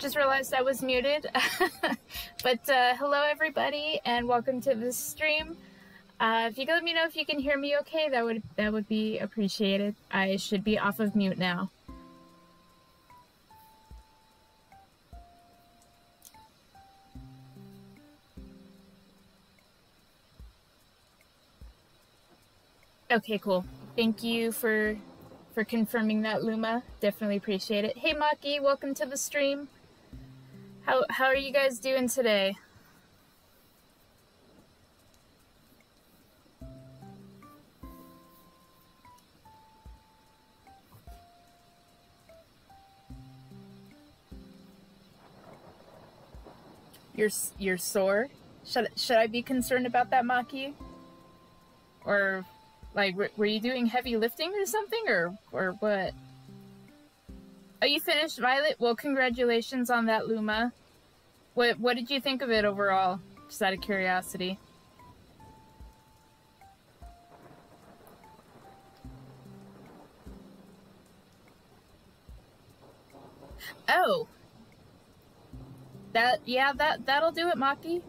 just realized I was muted. But hello everybody and welcome to this stream. If you could let me know if you can hear me okay, that would be appreciated. I should be off of mute now. Okay, cool. Thank you for confirming that, Luma. Definitely appreciate it. Hey Maki, welcome to the stream. How are you guys doing today? You're sore? Should I be concerned about that, Maki? Or like were you doing heavy lifting or something, or what? Oh, you finished, Violet? Well, congratulations on that, Luma. What did you think of it overall? Just out of curiosity. Oh. That'll do it, Maki.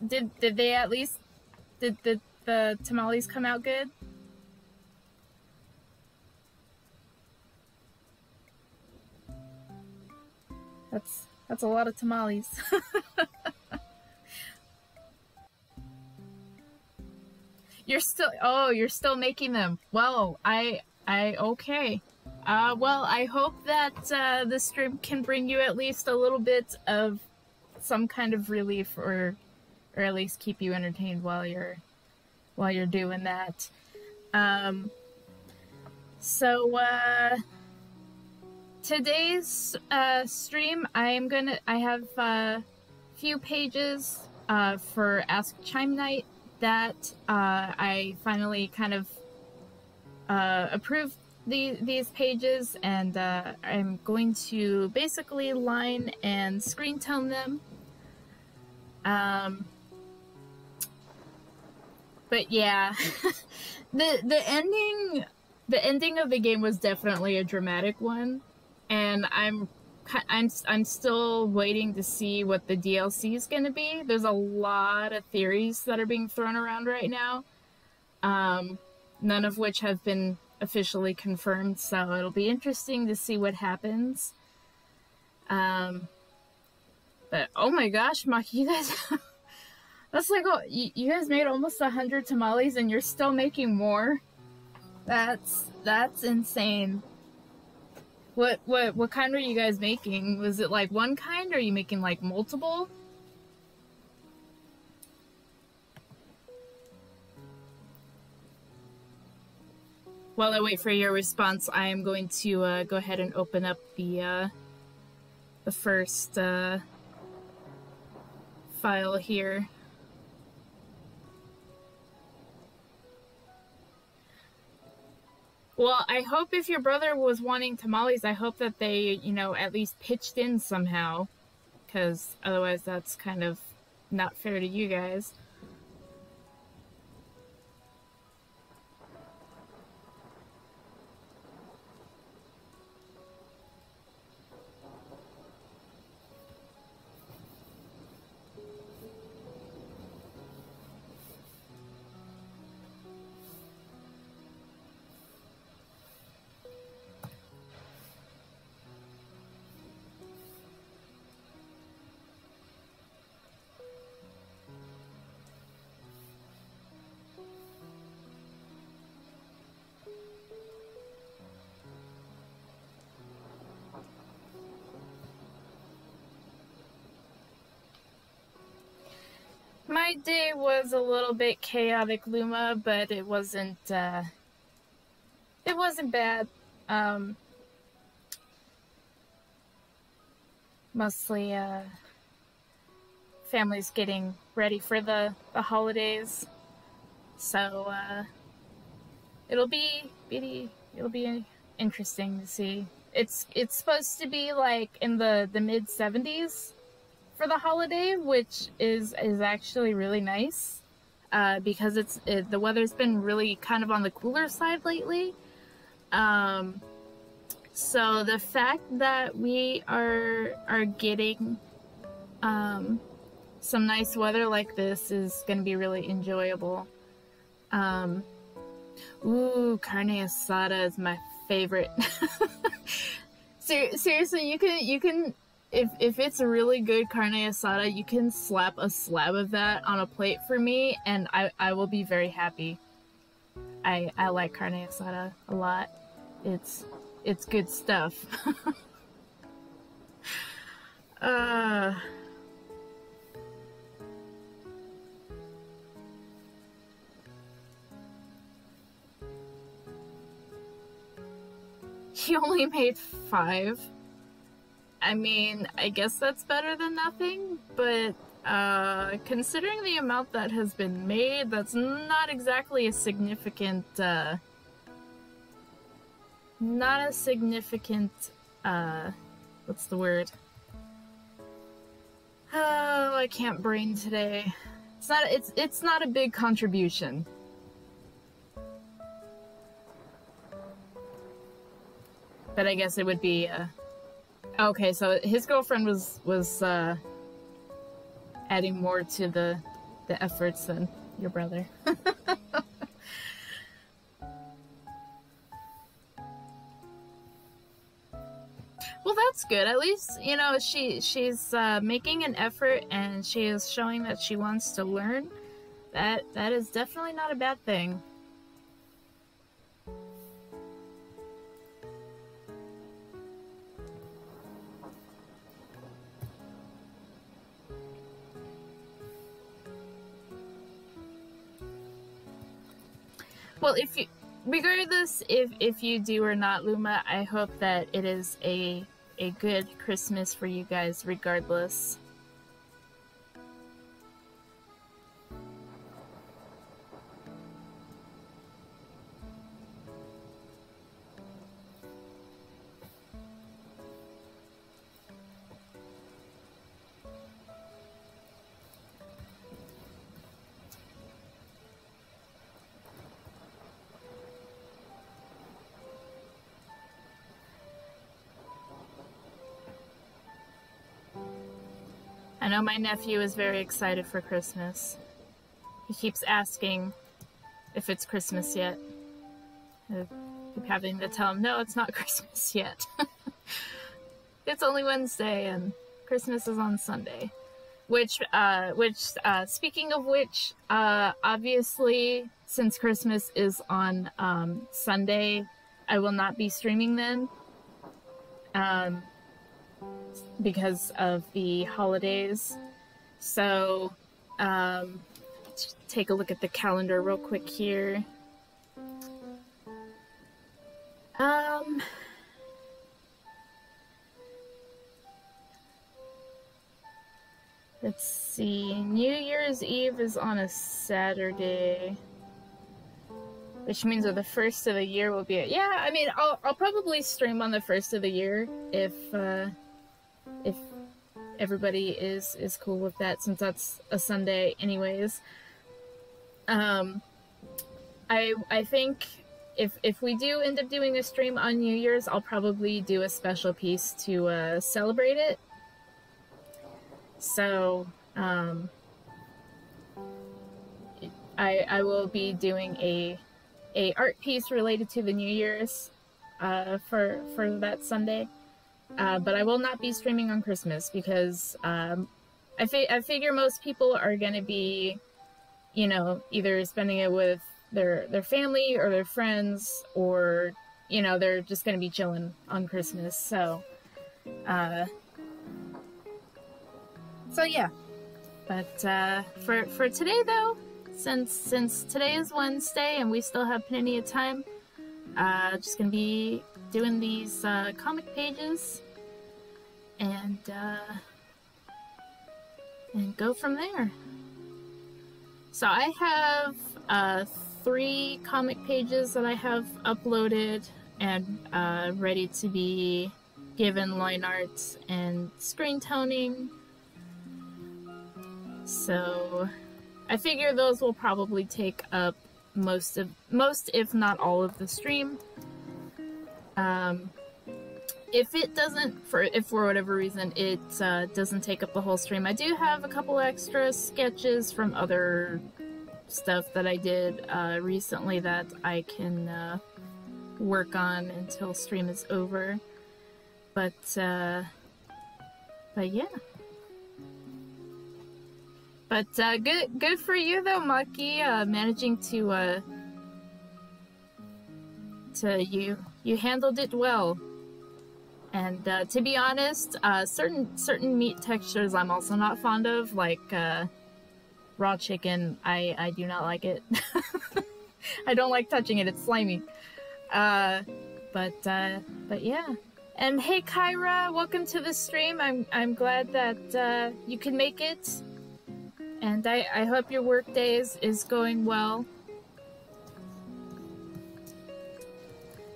Did they at least did the tamales come out good? That's a lot of tamales. You're still making them. Well, okay. Well, I hope that the stream can bring you at least a little bit of some kind of relief, or at least keep you entertained while you're doing that. Today's stream, I have a few pages for AskChimeKnight that I finally kind of approved these pages, and I'm going to basically line and screen tone them. But yeah, the ending of the game was definitely a dramatic one, and I'm still waiting to see what the DLC is going to be. There's a lot of theories that are being thrown around right now, none of which have been officially confirmed, so it'll be interesting to see what happens. But oh my gosh, Maki, you guys that's like, oh, you guys made almost 100 tamales and you're still making more? That's insane. What kind are you guys making? Was it like one kind, or are you making like multiple? While I wait for your response, I am going to go ahead and open up the first file here. Well, I hope if your brother was wanting tamales, I hope that they, you know, at least pitched in somehow, because otherwise that's kind of not fair to you guys. My day was a little bit chaotic, Luma, but it wasn't bad. Mostly, family's getting ready for the holidays, so, it'll be interesting to see. It's supposed to be like in the mid-70s for the holiday, which is actually really nice, because the weather's been really kind of on the cooler side lately. So the fact that we are getting some nice weather like this is going to be really enjoyable. Ooh, carne asada is my favorite. Seriously, you can if it's a really good carne asada, you can slap a slab of that on a plate for me, and I will be very happy. I like carne asada a lot. It's good stuff. He only made 5. I mean, I guess that's better than nothing, but considering the amount that has been made, that's not exactly a significant, not a significant, what's the word? Oh, I can't brain today. It's not a big contribution. But I guess it would be, okay, so his girlfriend was adding more to the efforts than your brother. Well, that's good. At least, you know, she's making an effort, and she is showing that she wants to learn. That is definitely not a bad thing. Well, regardless if you do or not, Luma, I hope that it is a good Christmas for you guys regardless. I know my nephew is very excited for Christmas. He keeps asking if it's Christmas yet. I keep having to tell him, no, it's not Christmas yet. It's only Wednesday, and Christmas is on Sunday. Which, speaking of which, obviously, since Christmas is on Sunday, I will not be streaming then. Because of the holidays. So, let's take a look at the calendar real quick here. Let's see. New Year's Eve is on a Saturday, which means that the first of the year will be. Yeah, I mean, I'll probably stream on the first of the year if everybody is cool with that, since that's a Sunday anyways. I think if we do end up doing a stream on New Year's, I'll probably do a special piece to celebrate it. So I will be doing a art piece related to the New Year's for that Sunday. But I will not be streaming on Christmas because I figure most people are going to be, you know, either spending it with their family or their friends, or, you know, they're just going to be chilling on Christmas. So yeah. But for today, though, since today is Wednesday and we still have plenty of time, just going to be doing these comic pages and go from there. So I have 3 comic pages that I have uploaded and ready to be given line art and screen toning. So I figure those will probably take up most if not all of the stream. if it doesn't, if for whatever reason it doesn't take up the whole stream, I do have a couple extra sketches from other stuff that I did recently that I can work on until stream is over. But yeah. But good for you though, Maki, managing to you handled it well. And to be honest, certain meat textures I'm also not fond of, like raw chicken. I do not like it. I don't like touching it. It's slimy. But yeah. And hey, Kyra, welcome to the stream. I'm glad that you can make it. And I hope your work day is going well.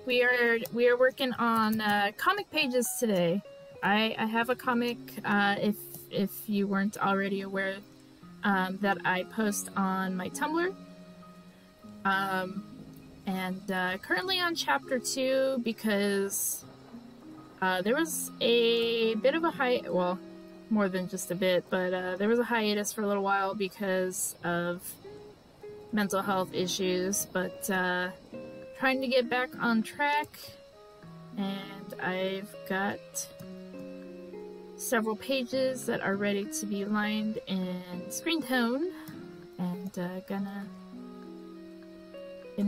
We are working on comic pages today. I have a comic, if you weren't already aware, that I post on my Tumblr. And currently on chapter 2 because there was a bit of a well, more than just a bit, but there was a hiatus for a little while because of mental health issues, but trying to get back on track, and I've got several pages that are ready to be lined in screen tone, and gonna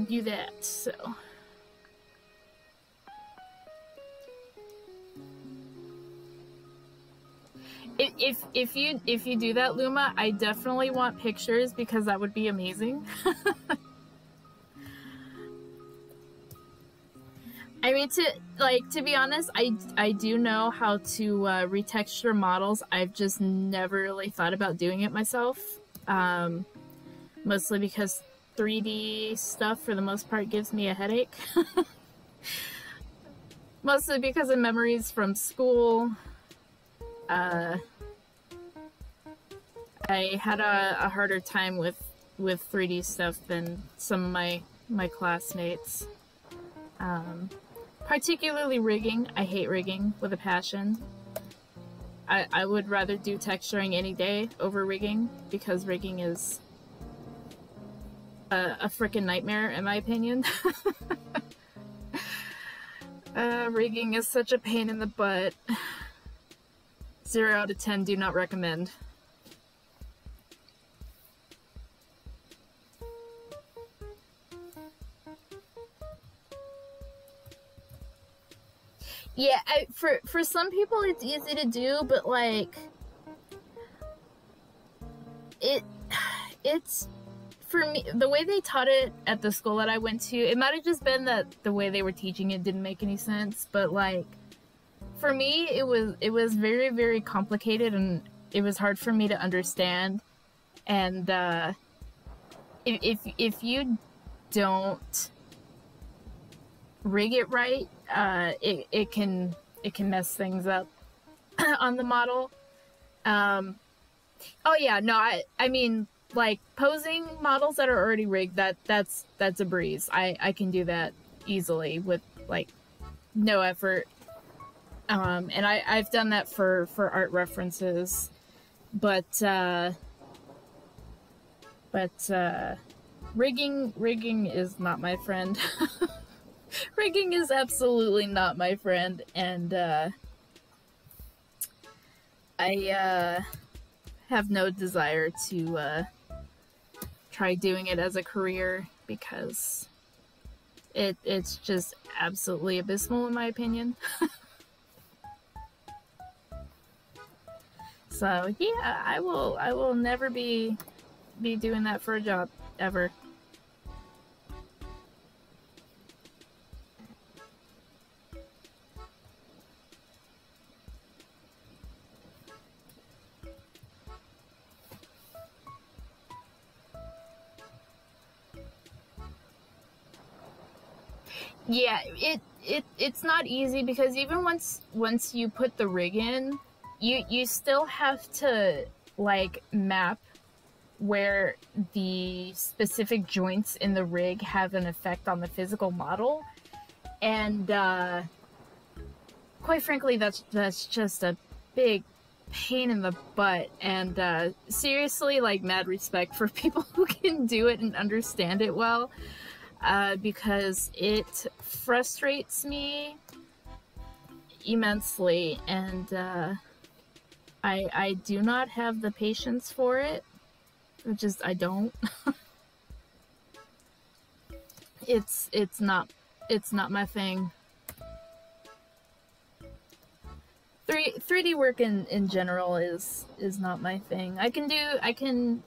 do that. So if you do that, Luma, I definitely want pictures because that would be amazing. I mean, to be honest, I do know how to retexture models. I've just never really thought about doing it myself. Mostly because 3D stuff, for the most part, gives me a headache. Mostly because of memories from school. I had a harder time with 3D stuff than some of my classmates. Particularly rigging. I hate rigging with a passion. I would rather do texturing any day over rigging, because rigging is a frickin' nightmare in my opinion. Rigging is such a pain in the butt. 0 out of 10, do not recommend. Yeah, for some people it's easy to do, but like it's for me, the way they taught it at the school that I went to, it might have just been that the way they were teaching it didn't make any sense, but like for me it was very, very complicated, and it was hard for me to understand. And if you don't rig it right, it can mess things up on the model. Oh yeah, no, I mean, like, posing models that are already rigged, that's a breeze. I can do that easily with like no effort. And I've done that for art references, but rigging is not my friend. Rigging is absolutely not my friend, and I have no desire to try doing it as a career, because it's just absolutely abysmal in my opinion. So yeah, I will never be doing that for a job ever. Yeah, it's not easy, because even once you put the rig in, you still have to like map where the specific joints in the rig have an effect on the physical model, and quite frankly, that's just a big pain in the butt. And seriously, like, mad respect for people who can do it and understand it well, because it frustrates me immensely, and I do not have the patience for it. I don't. It's not my thing. 3D work in general is not my thing. I can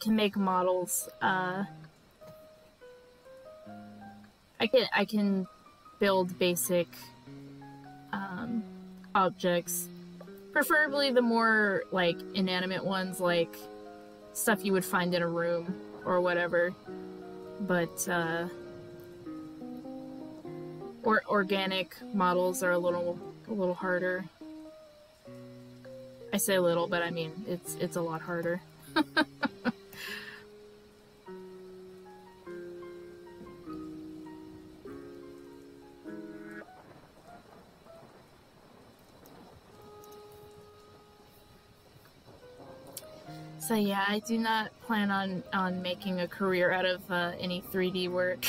make models. I can build basic objects, preferably the more like inanimate ones, like stuff you would find in a room or whatever. But or organic models are a little harder. I say little, but I mean it's a lot harder. So yeah, I do not plan on making a career out of any 3D work.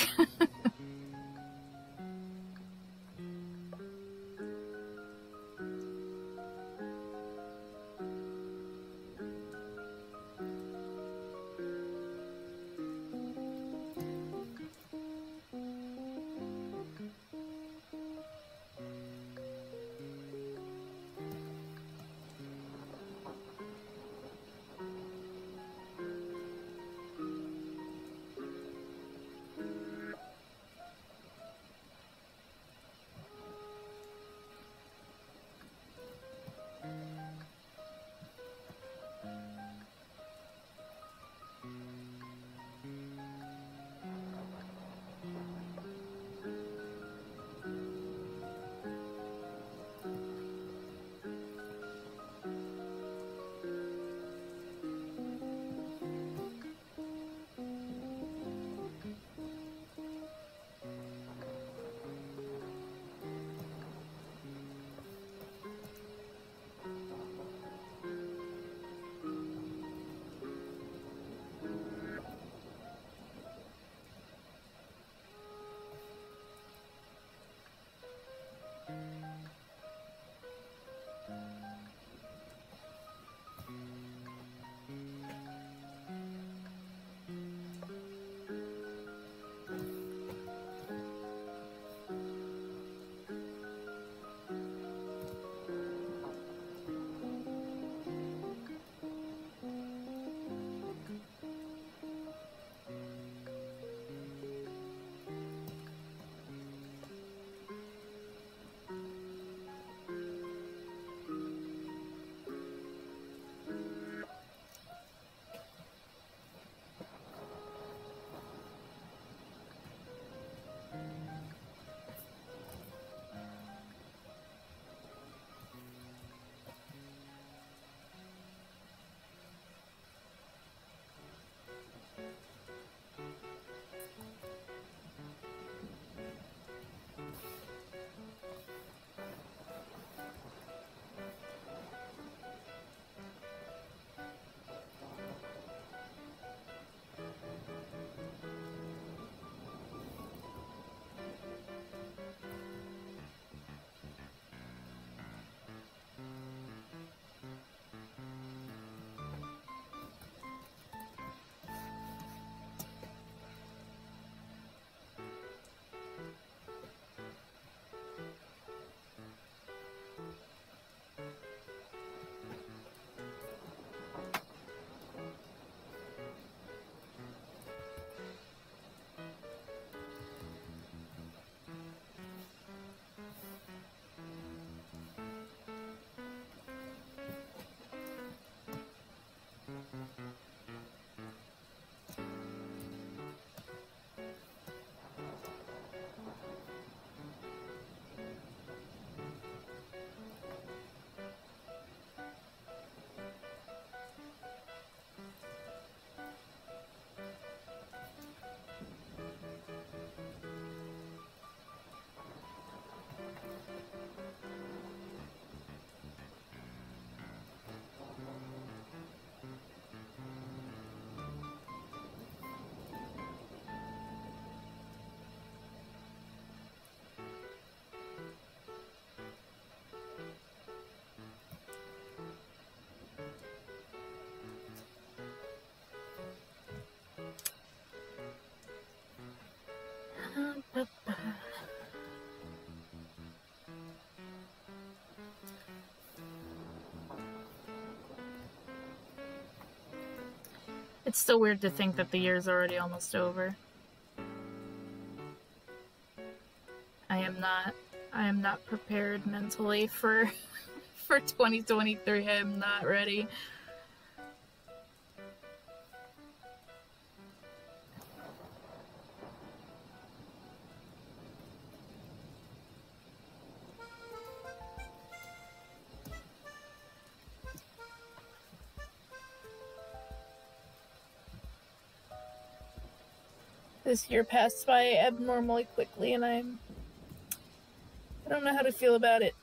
It's still weird to think that the year's already almost over. I am not prepared mentally for 2023. I am not ready. This year passed by abnormally quickly, and I don't know how to feel about it.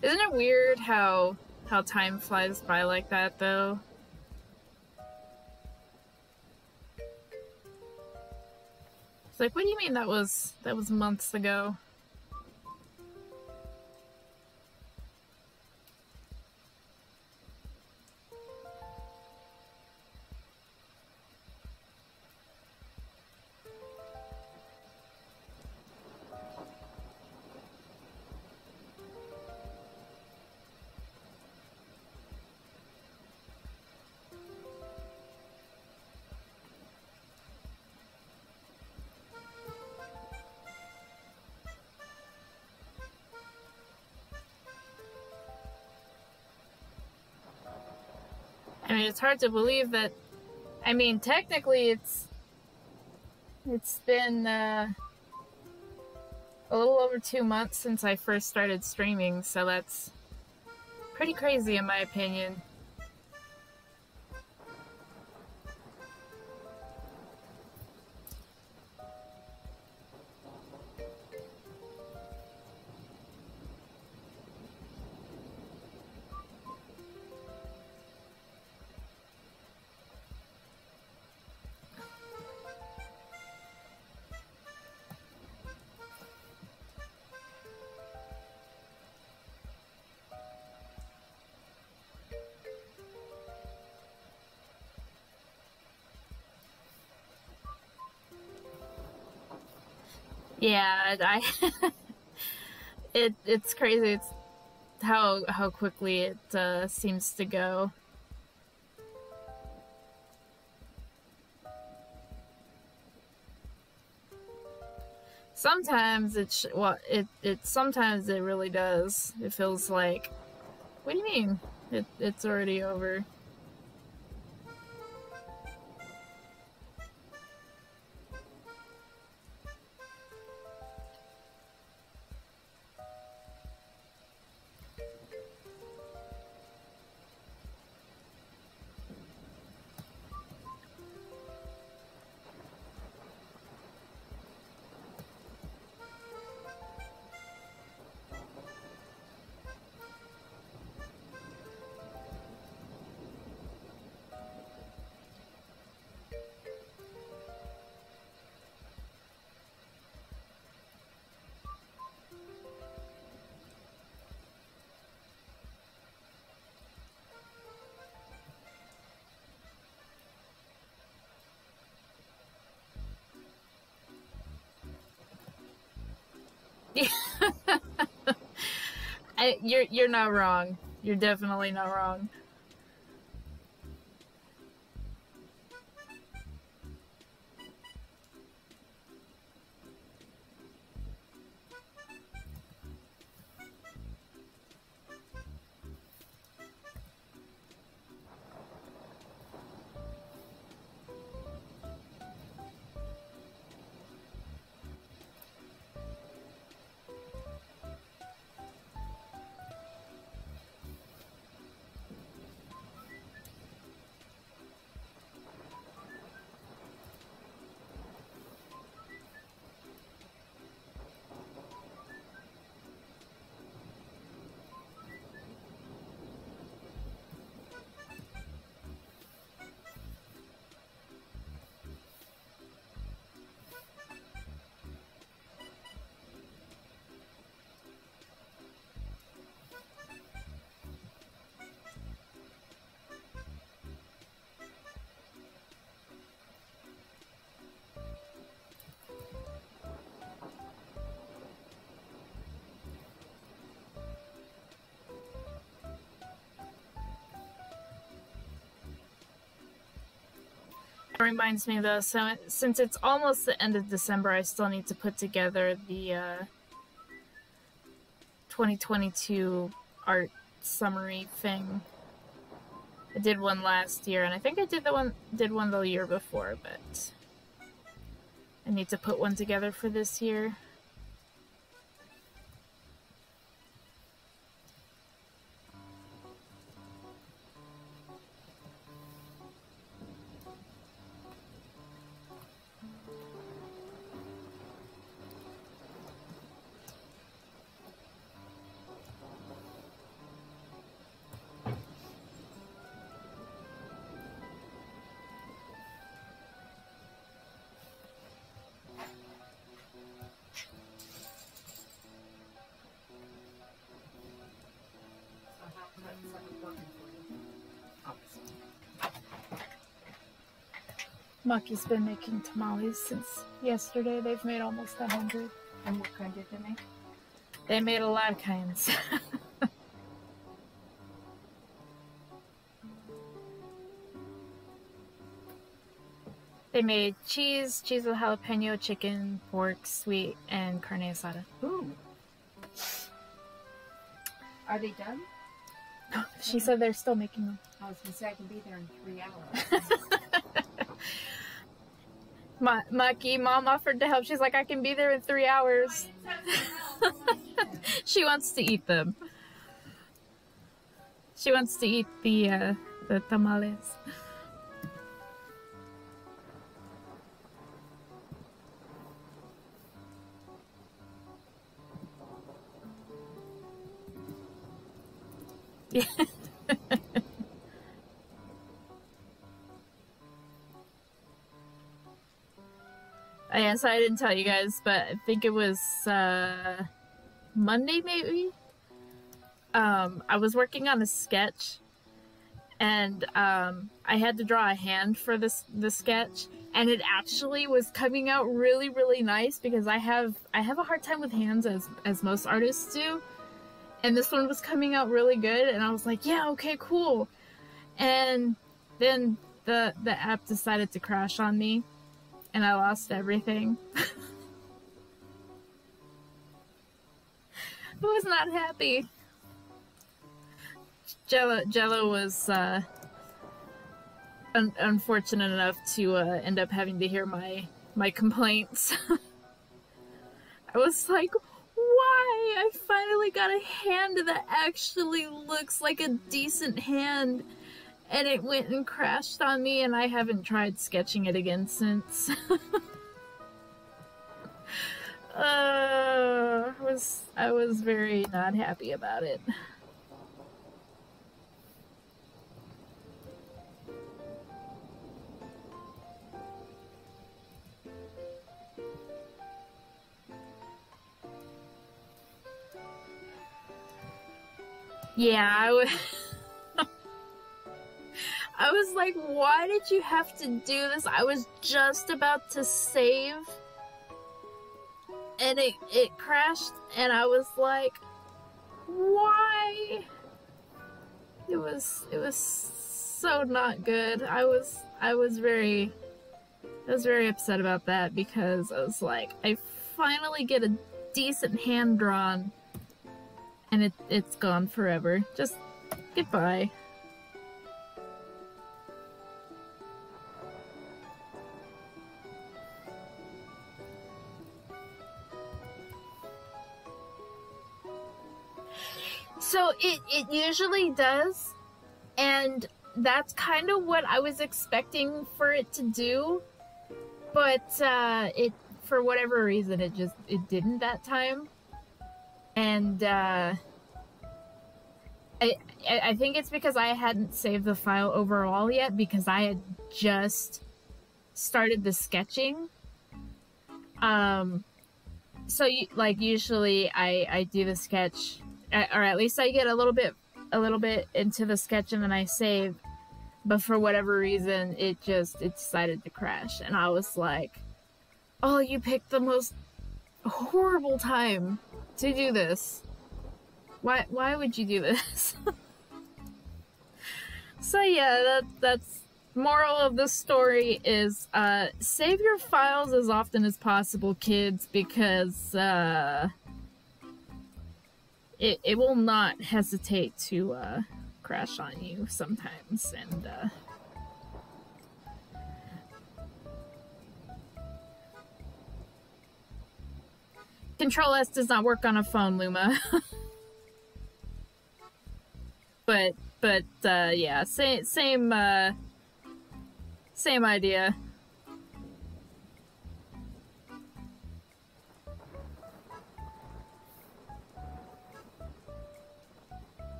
Isn't it weird how time flies by like that, though? It's like, what do you mean that was months ago? I mean, it's hard to believe that. I mean, technically, it's been a little over 2 months since I first started streaming, so that's pretty crazy in my opinion. Yeah, it's crazy. It's how quickly it seems to go. Sometimes sometimes it really does. It feels like, what do you mean? It's already over. You're not wrong. You're definitely not wrong. reminds me though, so since it's almost the end of December, I still need to put together the 2022 art summary thing. I did one last year, and I think I did one the year before, but I need to put one together for this year. Maki's been making tamales since yesterday. They've made almost 100. And what kind did they make? They made a lot of kinds. They made cheese with jalapeno, chicken, pork, sweet, and carne asada. Ooh. Are they done? She said they're still making them. I was going to say I can be there in 3 hours. Maki, Mom offered to help. She's like, I can be there in 3 hours. She wants to eat them. She wants to eat the tamales. Yeah. So I didn't tell you guys, but I think it was Monday maybe. I was working on a sketch, and I had to draw a hand for the sketch, and it actually was coming out really, really nice because I have a hard time with hands as most artists do. And this one was coming out really good, and I was like, yeah, okay, cool. And then the app decided to crash on me, and I lost everything. I was not happy. Jello was unfortunate enough to end up having to hear my complaints. I was like, why? I finally got a hand that actually looks like a decent hand, and it went and crashed on me, and I haven't tried sketching it again since. I was very not happy about it. Yeah, I was like, why did you have to do this? I was just about to save, and it crashed, and I was like, why? It was so not good. I was very upset about that because I was like, I finally get a decent hand drawn, and it's gone forever. Just goodbye. So it usually does, and that's kind of what I was expecting for it to do, but it, for whatever reason, it didn't that time. And I think it's because I hadn't saved the file overall yet, because I had just started the sketching. So usually I do the sketch, or at least I get a little bit into the sketch and then I save. But for whatever reason, it decided to crash, and I was like, "Oh, you picked the most horrible time to do this. Why would you do this?" So yeah, Moral of the story is save your files as often as possible, kids, because it will not hesitate to crash on you sometimes, and Control S does not work on a phone, Luma. but yeah, same idea.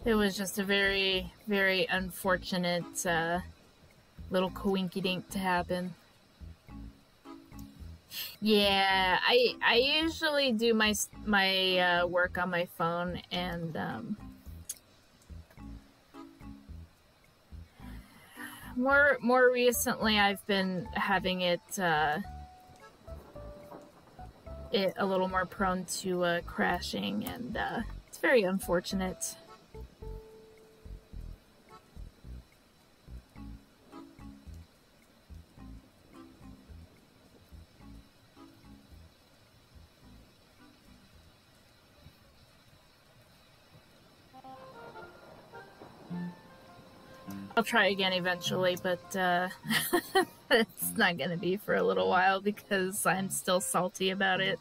It was just a very, very unfortunate little coinkydink to happen. Yeah, I usually do my work on my phone, and more recently I've been having it a little more prone to crashing, and it's very unfortunate. I'll try again eventually, but it's not gonna be for a little while because I'm still salty about it.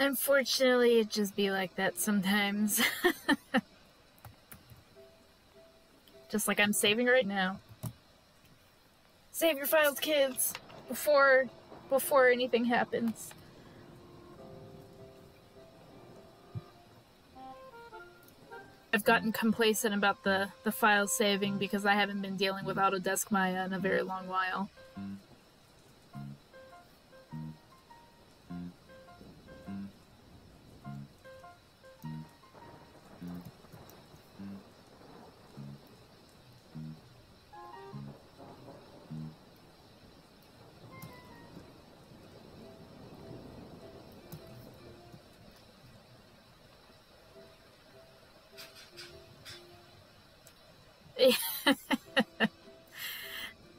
Unfortunately, it just be like that sometimes. Just like I'm saving right now. Save your files, kids, before anything happens. I've gotten complacent about the file saving because I haven't been dealing with Autodesk Maya in a very long while.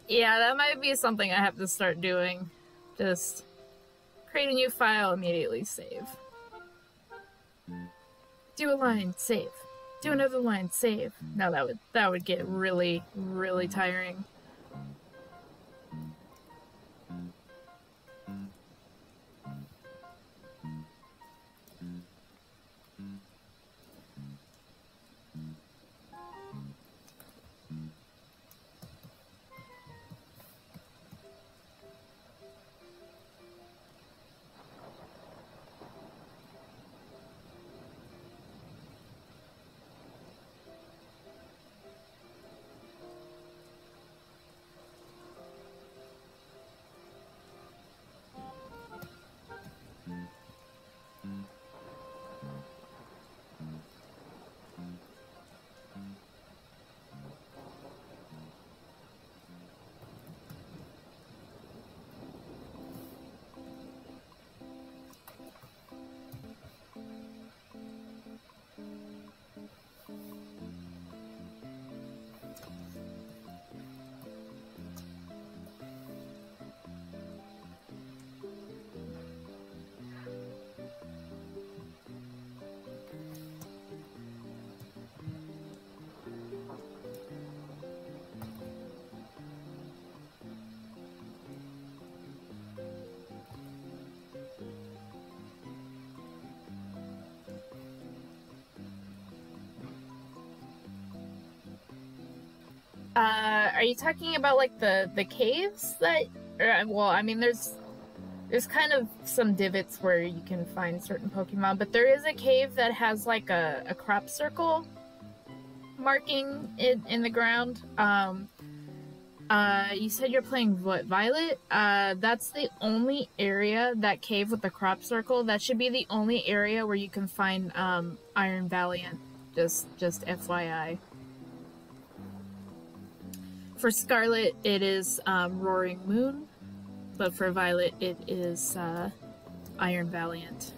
Yeah, that might be something I have to start doing. Just create a new file, immediately save. Do a line, save. Do another line, save. No, that would get really, really tiring. Are you talking about like the caves that? Well, I mean, there's kind of some divots where you can find certain Pokemon, but there is a cave that has like a crop circle marking in the ground. You said you're playing what, Violet? That's the only area, that cave with the crop circle, that should be the only area where you can find Iron Valiant. Just FYI. For Scarlet, it is Roaring Moon, but for Violet, it is Iron Valiant.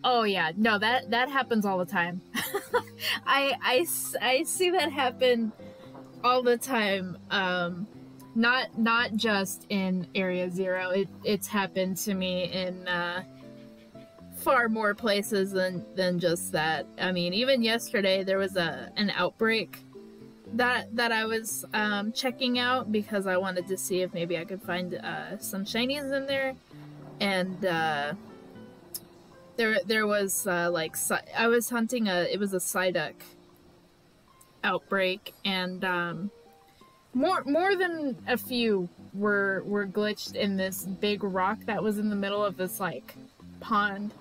Oh yeah, no, that happens all the time. I see that happen all the time. Not just in Area Zero. It's happened to me in far more places than just that. I mean, even yesterday there was an outbreak that I was checking out because I wanted to see if maybe I could find some shinies in there, and there was like I was hunting it was a Psyduck outbreak, and more than a few were glitched in this big rock that was in the middle of this like pond,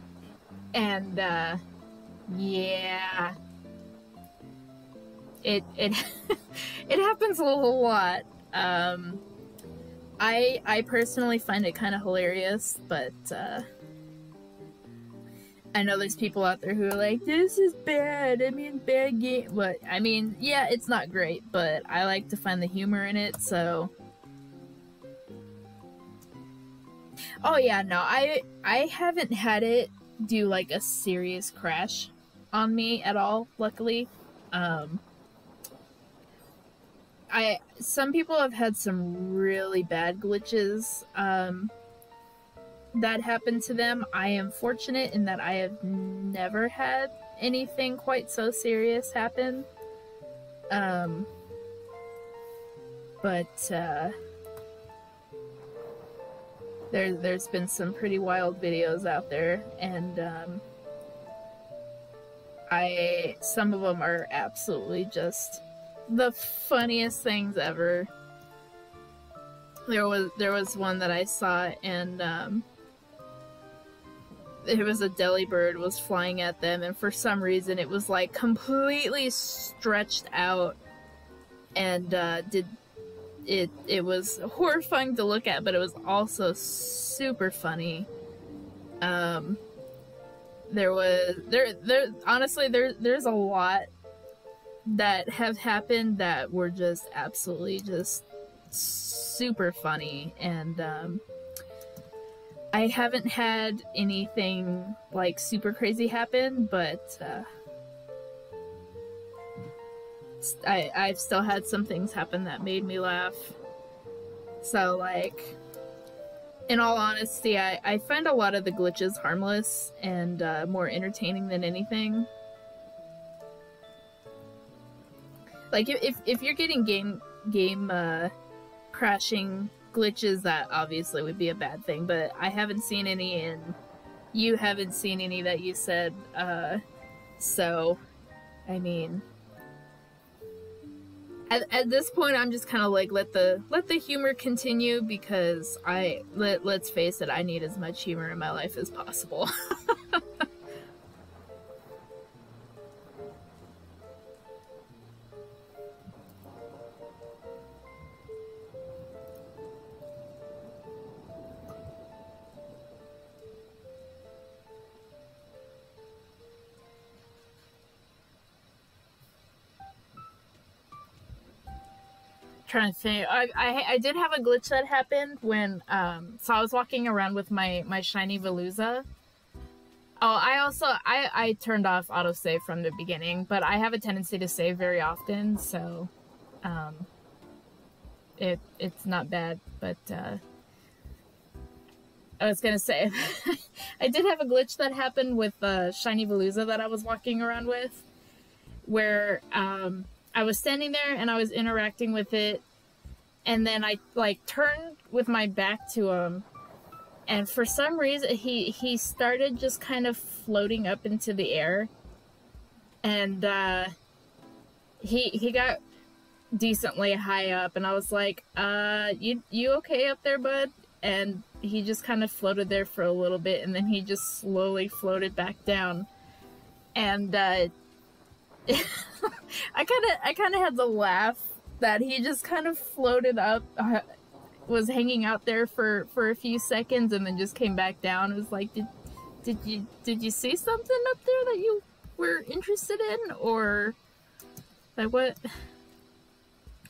and yeah, it it happens a lot. I personally find it kind of hilarious, but I know there's people out there who are like, this is bad, I mean, bad game. But, I mean, yeah, it's not great, but I like to find the humor in it, so. Oh yeah, no, I haven't had it do, like, a serious crash on me at all, luckily. Some people have had some really bad glitches, that happened to them. I am fortunate in that I have never had anything quite so serious happen. But there's been some pretty wild videos out there, and some of them are absolutely just the funniest things ever. There was one that I saw, and there was a Delibird was flying at them, and for some reason it was like completely stretched out, and it was horrifying to look at, but it was also super funny. Honestly, there's a lot that have happened that were just absolutely just super funny, and I haven't had anything like super crazy happen, but I've still had some things happen that made me laugh. So, like, in all honesty, I find a lot of the glitches harmless and more entertaining than anything. Like, if you're getting game crashing glitches, that obviously would be a bad thing, but I haven't seen any, and you haven't seen any that you said, so, I mean, at this point, I'm just kind of like, let the humor continue, because let's face it, I need as much humor in my life as possible. Trying to think. I did have a glitch that happened when so I was walking around with my shiny Veluza. Oh, I turned off autosave from the beginning, but I have a tendency to save very often, so it's not bad, but I was gonna say I did have a glitch that happened with shiny Veluza that I was walking around with, where I was standing there and I was interacting with it, and then I like turned with my back to him, and for some reason he started just kind of floating up into the air, and he got decently high up, and I was like, you okay up there, bud? And he just kind of floated there for a little bit, and then he just slowly floated back down. And I kind of had to laugh that he just kind of floated up, was hanging out there for a few seconds, and then just came back down. It was like, did you see something up there that you were interested in, or like what?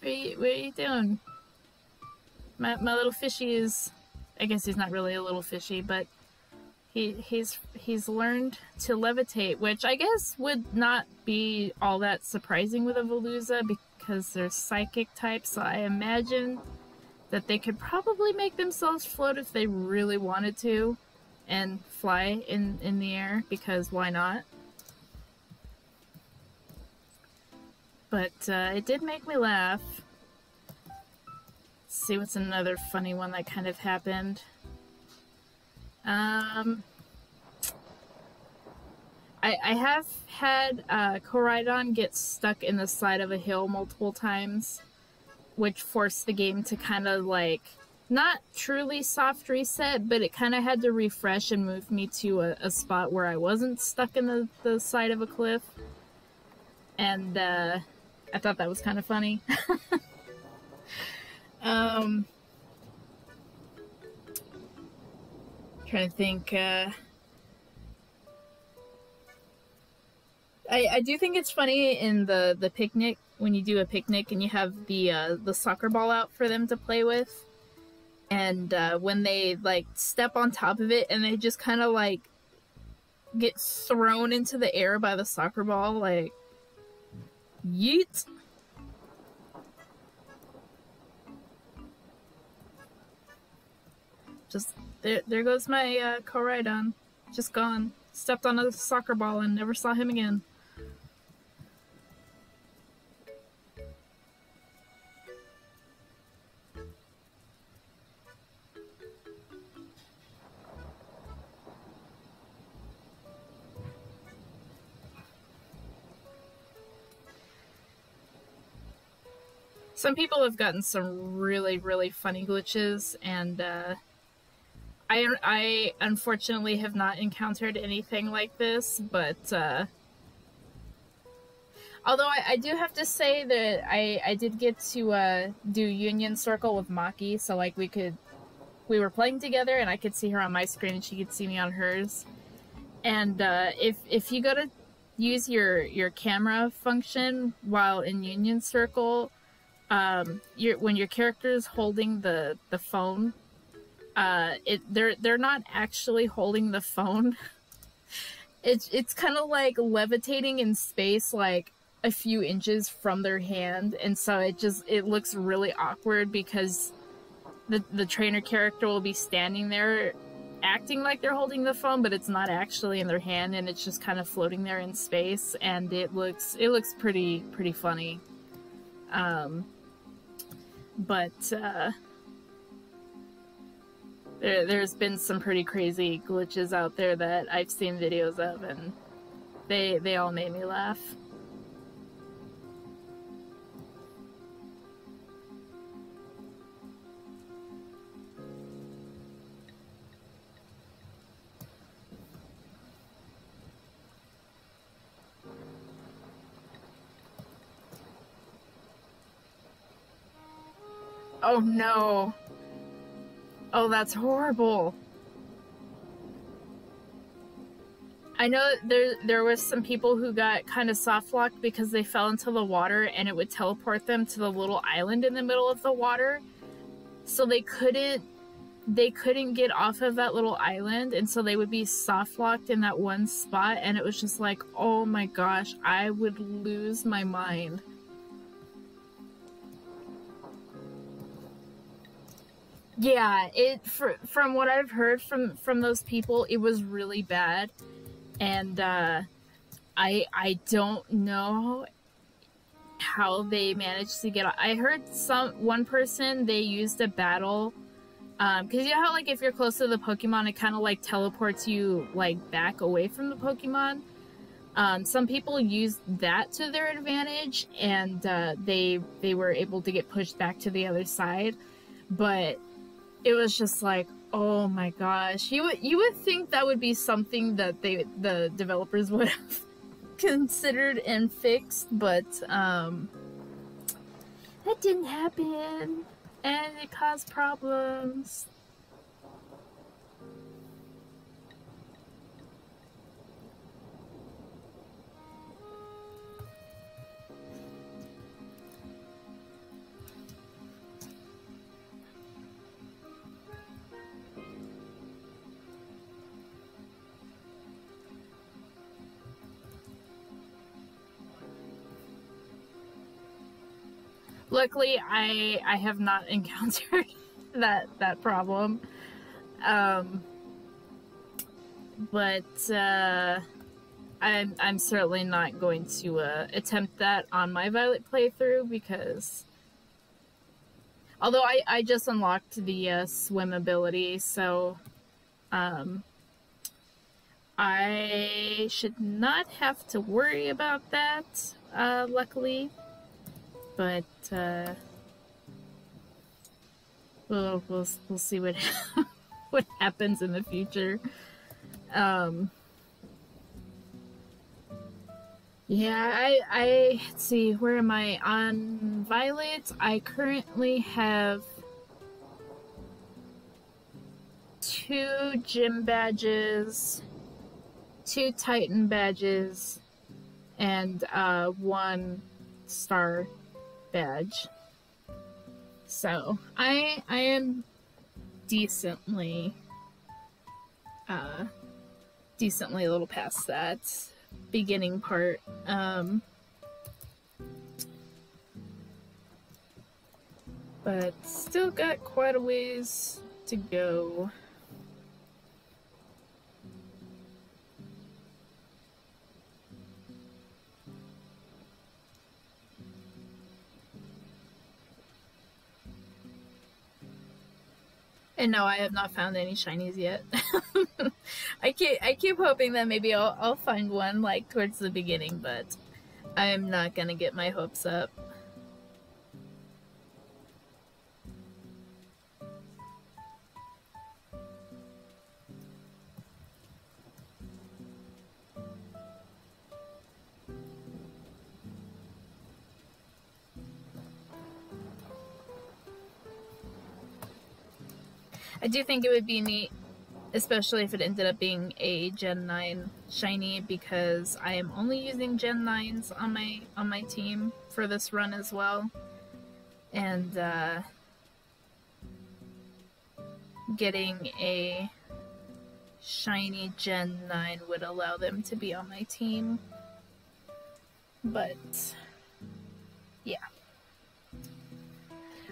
What are you doing? My little fishy is, I guess he's not really a little fishy, but he's learned to levitate, which I guess would not be all that surprising with a Veluza because they're psychic types, so I imagine that they could probably make themselves float if they really wanted to and fly in the air, because why not? But it did make me laugh. Let's see what's another funny one that kind of happened. I have had Koraidon get stuck in the side of a hill multiple times, which forced the game to kind of like, not truly soft reset, but it kind of had to refresh and move me to a spot where I wasn't stuck in the side of a cliff. And I thought that was kind of funny. Trying to think, I do think it's funny in the picnic, when you do a picnic and you have the soccer ball out for them to play with, and when they like step on top of it and they just kind of like get thrown into the air by the soccer ball, like yeet. Just there goes my Koraidon, just gone. Stepped on a soccer ball and never saw him again. Some people have gotten some really, really funny glitches, and I unfortunately have not encountered anything like this, but although I do have to say that I did get to do Union Circle with Maki, so like we were playing together and I could see her on my screen and she could see me on hers. And if you go to use your camera function while in Union Circle, when your character is holding the phone, they're not actually holding the phone. It's kind of like levitating in space, like a few inches from their hand, and so it looks really awkward because the trainer character will be standing there acting like they're holding the phone, but it's not actually in their hand, and it's just kind of floating there in space, and it looks pretty funny. But there's been some pretty crazy glitches out there that I've seen videos of, and they all made me laugh. Oh no. Oh, that's horrible. I know there was some people who got kind of soft locked because they fell into the water and it would teleport them to the little island in the middle of the water. So they couldn't get off of that little island, and so they would be soft locked in that one spot, and it was just like, oh my gosh, I would lose my mind. Yeah, from what I've heard from those people, it was really bad, and I don't know how they managed to get. I heard one person, they used a battle, because you know how like if you're close to the Pokemon, it kind of like teleports you like back away from the Pokemon. Some people used that to their advantage, and they were able to get pushed back to the other side. But it was just like, oh my gosh, you would think that would be something that the developers would have considered and fixed, but that didn't happen, and it caused problems. Luckily, I have not encountered that problem. But I'm certainly not going to attempt that on my Violet playthrough, because although I just unlocked the swim ability, so I should not have to worry about that, luckily. But we'll see what what happens in the future. Yeah, let's see, where am I? On Violet, I currently have 2 gym badges, 2 Titan badges, and 1 star badge. So I am decently a little past that beginning part. But still got quite a ways to go. And no, I have not found any shinies yet. I keep hoping that maybe I'll find one like towards the beginning, but I'm not gonna get my hopes up. I do think it would be neat, especially if it ended up being a Gen 9 shiny, because I am only using Gen 9s on my team for this run as well. And getting a shiny Gen 9 would allow them to be on my team. But yeah.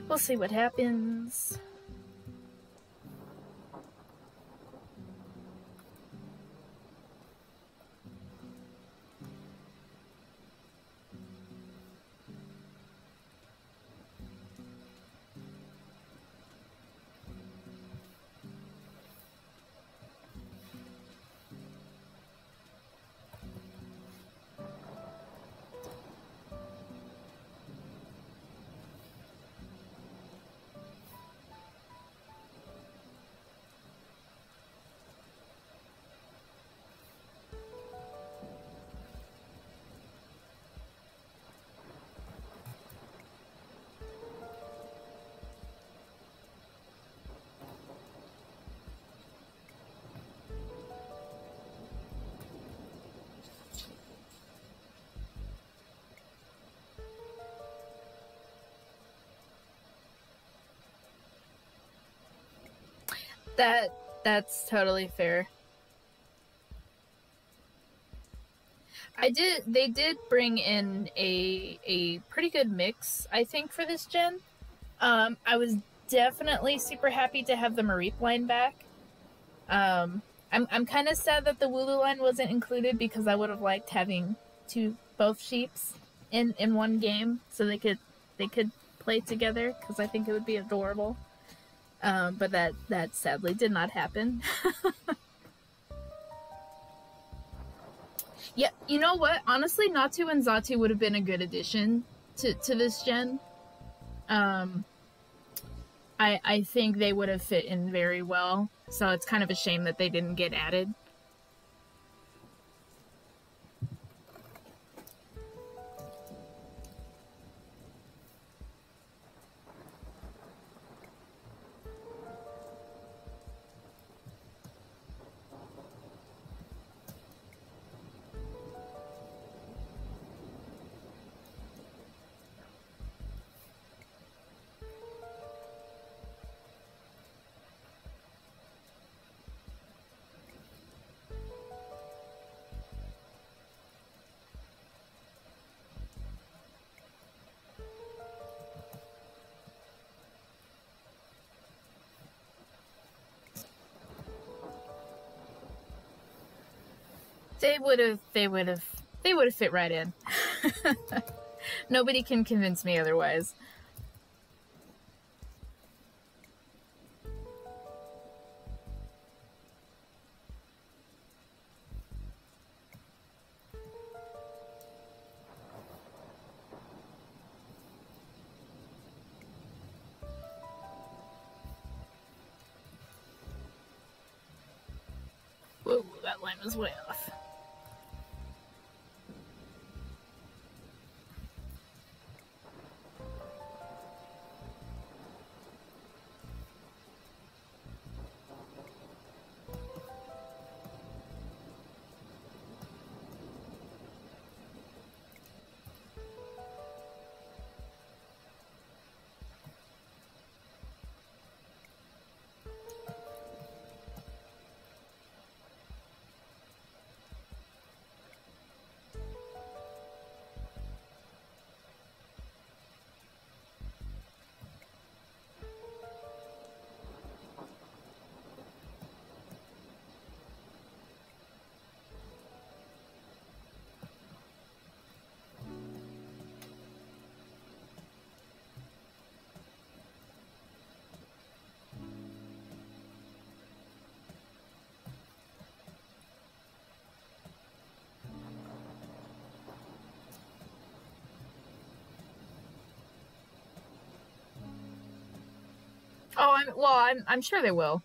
We'll see what happens. That's totally fair. They did bring in a pretty good mix, I think, for this gen. I was definitely super happy to have the Mareep line back. I'm kind of sad that the Wooloo line wasn't included, because I would have liked having both sheeps. in one game, so they could play together, because I think it would be adorable. But that sadly did not happen. Yeah, you know what? Honestly, Natu and Zatu would have been a good addition to this gen. I think they would have fit in very well. So it's kind of a shame that they didn't get added. They would have fit right in. Nobody can convince me otherwise. Whoa, that line was way off. Oh, I'm sure they will.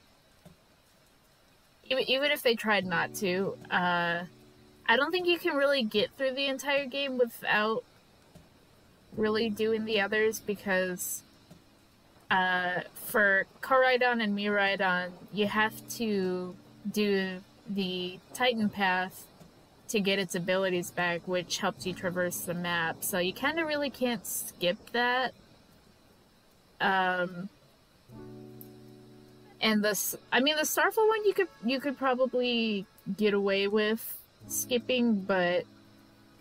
Even if they tried not to, I don't think you can really get through the entire game without really doing the others, because for Koraidon and Miraidon, you have to do the Titan Path to get its abilities back, which helps you traverse the map. So you kind of really can't skip that. And the Starfall one you could probably get away with skipping, but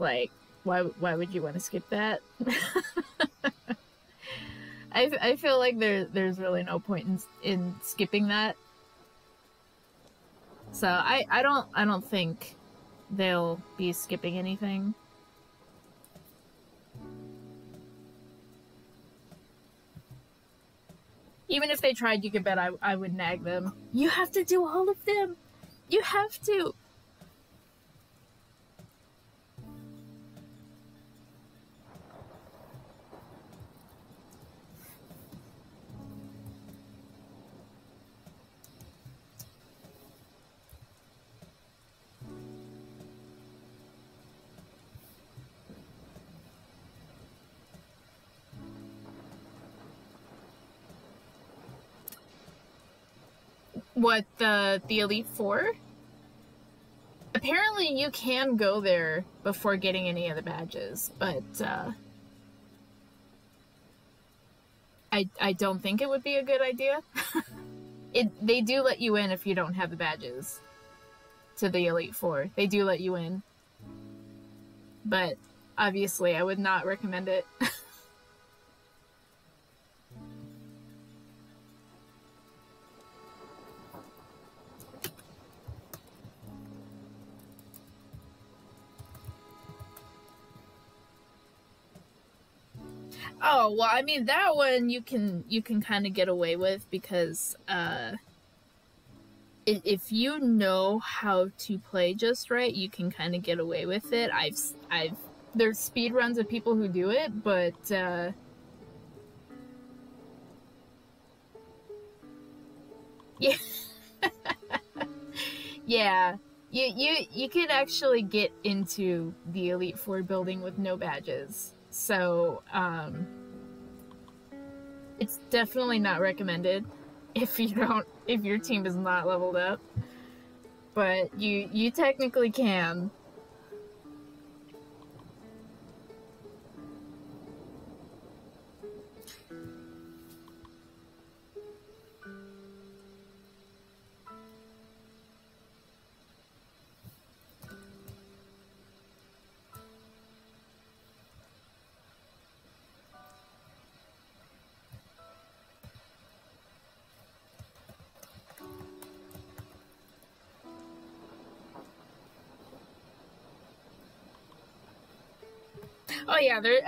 like, why would you want to skip that? I feel like there's really no point in skipping that. So I don't think they'll be skipping anything. Even if they tried, you could bet I would nag them. You have to do all of them! You have to! What, the Elite Four? Apparently you can go there before getting any of the badges, but I don't think it would be a good idea. They do let you in if you don't have the badges to the Elite Four. They do let you in. But obviously I would not recommend it. Oh, well, I mean, that one you can kind of get away with because if you know how to play just right, you can kind of get away with it. I've there's speed runs of people who do it, but yeah, yeah, you can actually get into the Elite Four building with no badges. So it's definitely not recommended if your team is not leveled up. But you technically can. Oh yeah, there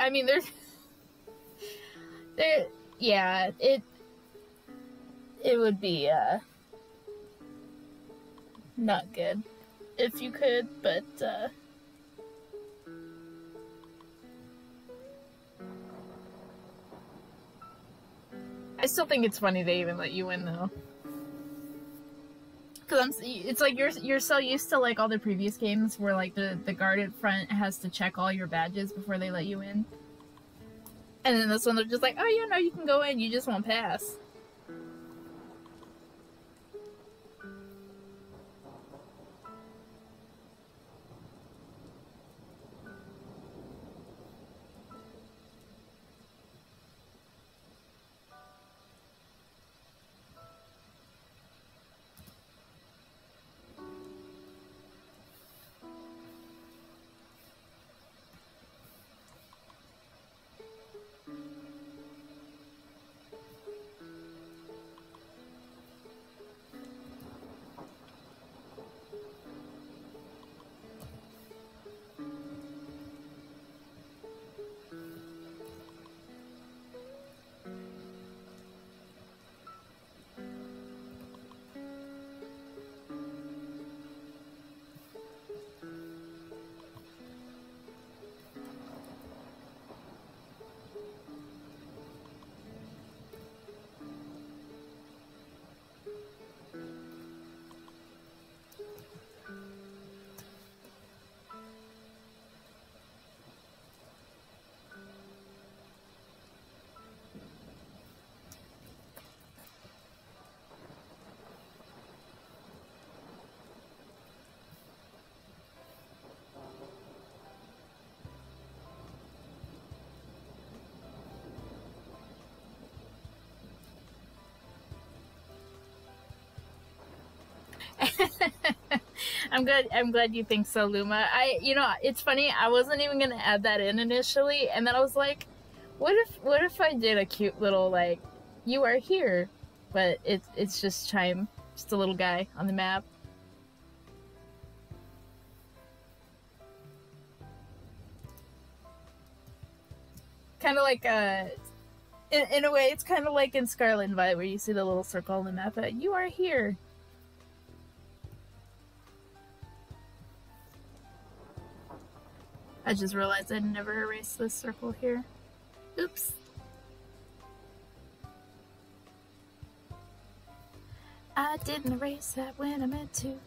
yeah, it would be not good if you could, but I still think it's funny they even let you in though. Cause it's like you're so used to like all the previous games where like the guard at front has to check all your badges before they let you in, and then this one they're just like, oh yeah, no, you can go in, you just won't pass. I'm glad you think so, Luma. It's funny, I wasn't even gonna add that in initially, and then I was like, what if I did a cute little like, you are here, but it's just Chime, just a little guy on the map. Kind of like in a way, it's kind of like in Scarlet and Violet where you see the little circle on the map. You are here. I just realized I'd never erased this circle here. Oops. I didn't erase that when I meant to.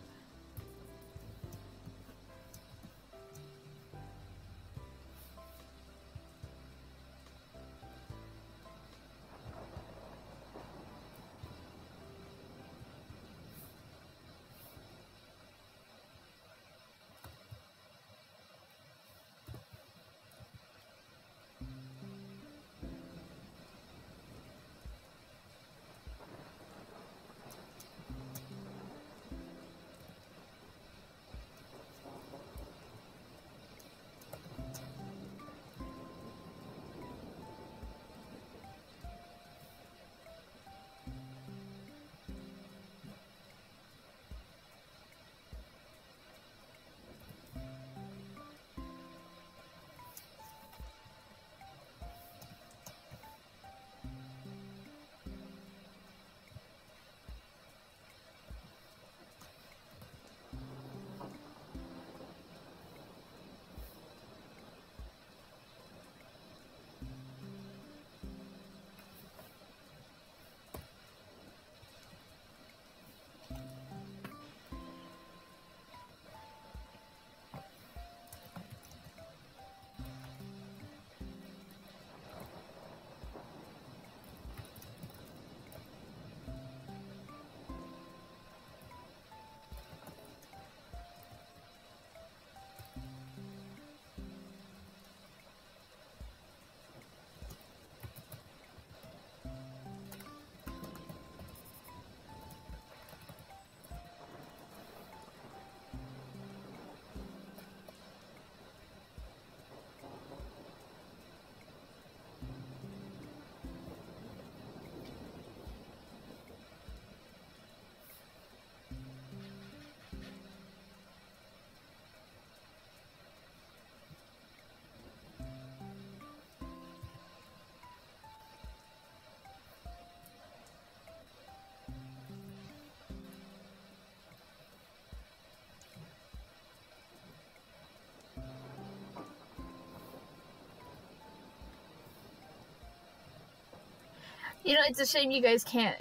You know, it's a shame you guys can't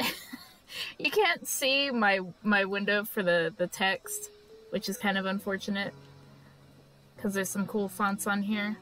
you can't see my window for the text, which is kind of unfortunate because there's some cool fonts on here.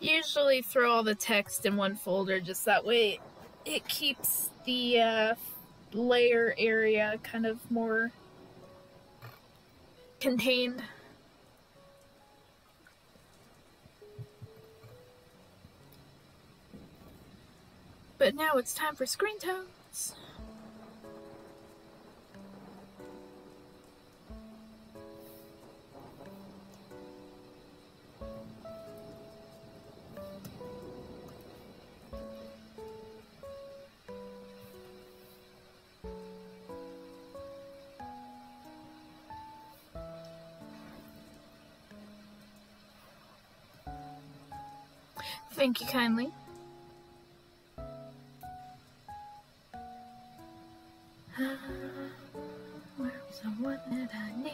Usually throw all the text in one folder, just that way it keeps the layer area kind of more contained. But now it's time for screen tones. Thank you kindly. Where's someone that I need?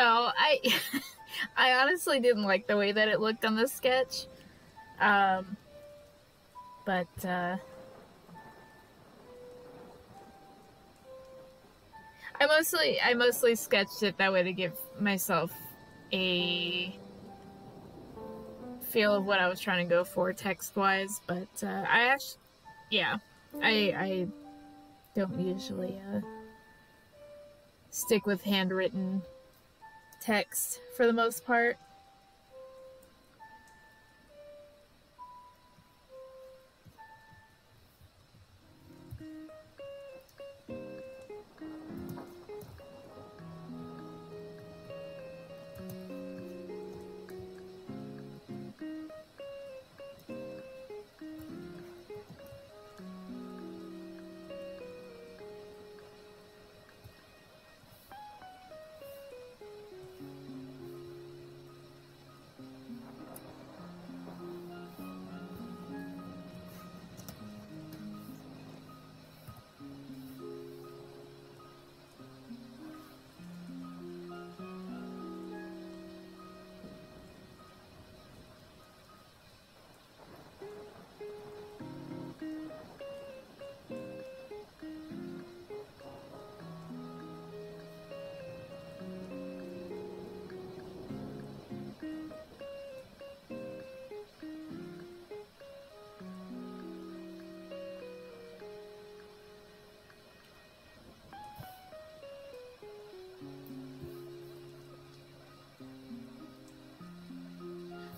Oh, I honestly didn't like the way that it looked on the sketch. But I mostly sketched it that way to give myself a feel of what I was trying to go for text-wise, but I actually, yeah, I don't usually stick with handwritten text for the most part.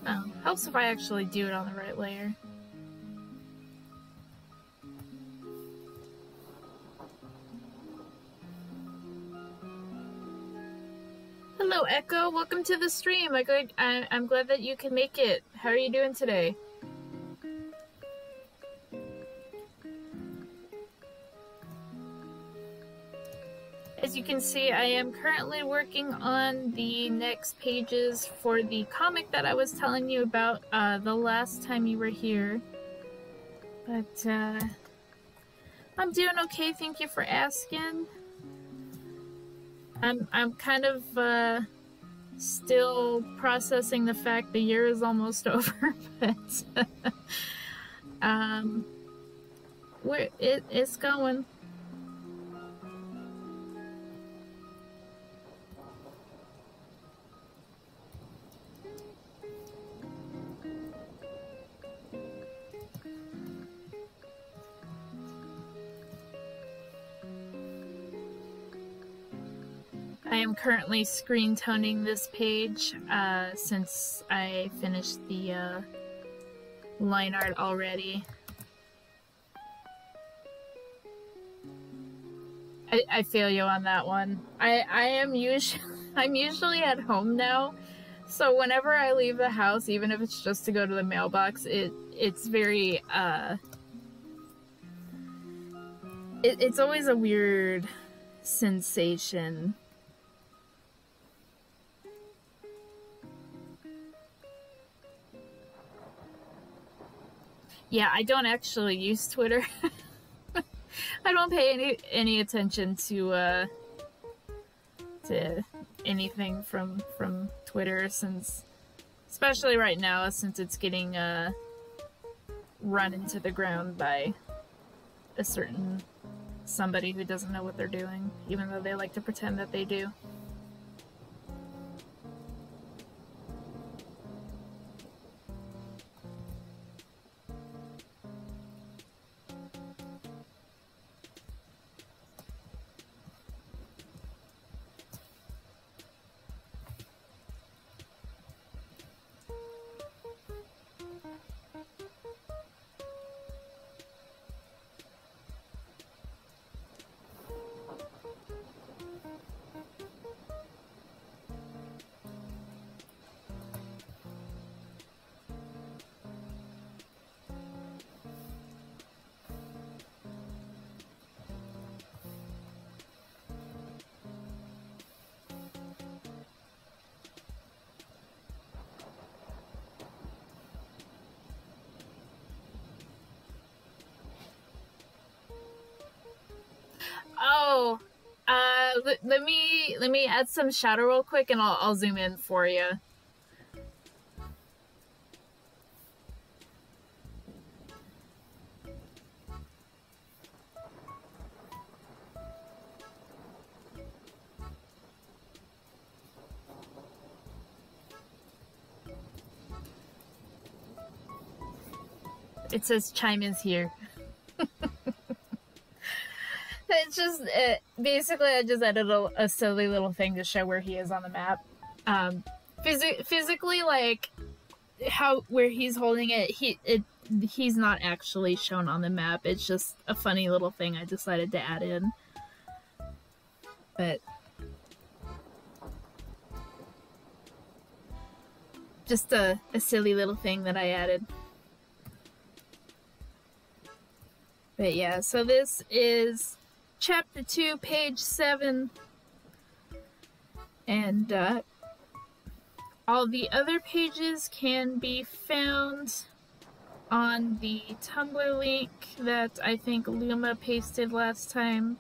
Oh, helps if I actually do it on the right layer. Hello, Echo. Welcome to the stream. I'm glad that you can make it. How are you doing today? As you can see, I am currently working on the next pages for the comic that I was telling you about the last time you were here. But I'm doing okay. Thank you for asking. I'm kind of still processing the fact the year is almost over, but it's going. I am currently screen toning this page since I finished the line art already. I feel you on that one. I'm usually at home now, so whenever I leave the house, even if it's just to go to the mailbox, it's very it's always a weird sensation. Yeah, I don't actually use Twitter. I don't pay any attention to anything from Twitter, since, especially right now, since it's getting run into the ground by a certain somebody who doesn't know what they're doing, even though they like to pretend that they do. Oh, Let me add some shadow real quick, and I'll zoom in for you. It says Chime is here. It's just, basically I just added a silly little thing to show where he is on the map. Physically, like, where he's holding it, he's not actually shown on the map. It's just a funny little thing I decided to add in. But just a silly little thing that I added. But yeah, so this is Chapter 2, page 7. And all the other pages can be found on the Tumblr link that I think Luma pasted last time.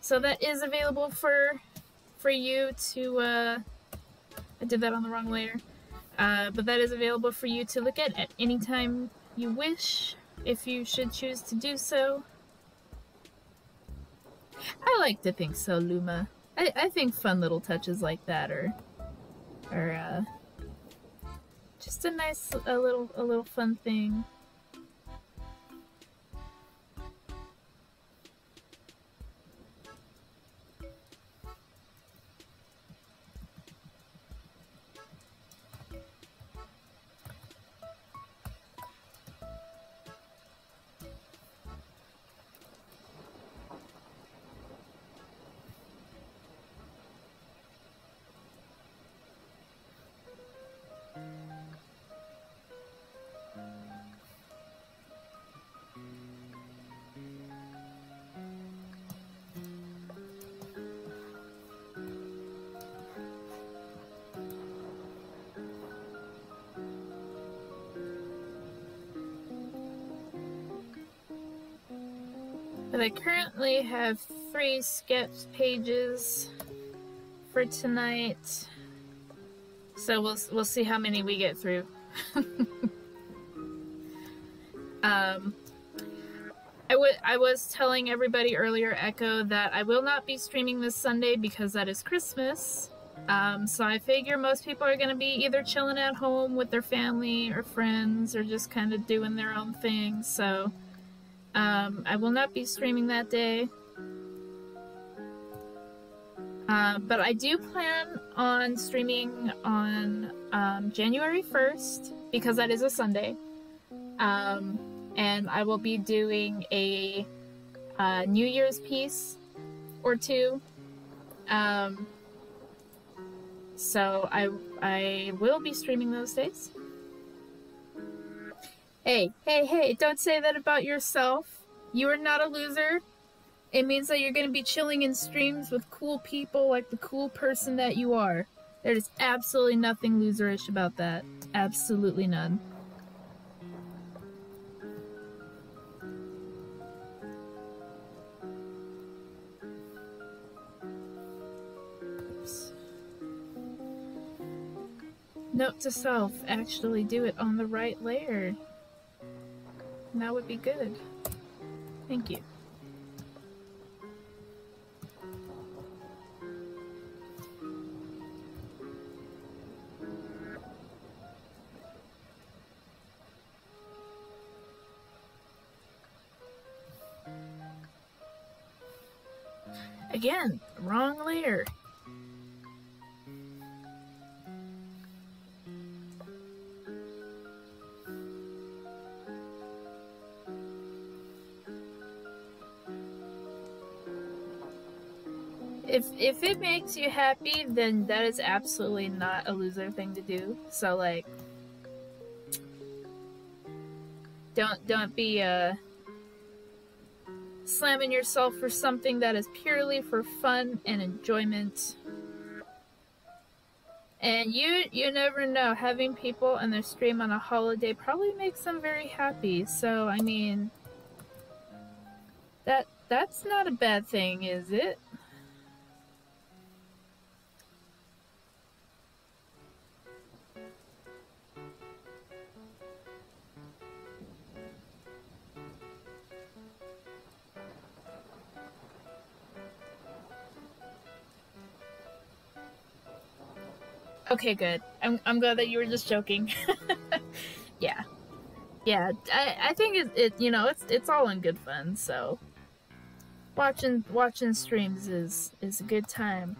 So that is available for you to, I did that on the wrong layer. But that is available for you to look at any time you wish, if you should choose to do so. I like to think so, Luma. I think fun little touches like that are just a nice, a little fun thing. But I currently have 3 sketch pages for tonight, so we'll see how many we get through. I was telling everybody earlier, Echo, that I will not be streaming this Sunday because that is Christmas. So I figure most people are going to be either chilling at home with their family or friends or just kind of doing their own thing. So I will not be streaming that day. But I do plan on streaming on January 1st because that is a Sunday. And I will be doing a New Year's piece or two. So I will be streaming those days. Hey, don't say that about yourself. You are not a loser. It means that you're going to be chilling in streams with cool people like the cool person that you are. There is absolutely nothing loserish about that. Absolutely none. Oops. Note to self, actually do it on the right layer. That would be good. Thank you. Again, wrong layer. If it makes you happy, then that is absolutely not a loser thing to do. So like, don't be slamming yourself for something that is purely for fun and enjoyment. And you never know, having people in their stream on a holiday probably makes them very happy. So I mean, that That's not a bad thing, is it? Okay, good. I'm glad that you were just joking. Yeah. Yeah, I think it you know, it's all in good fun, so watching streams is a good time.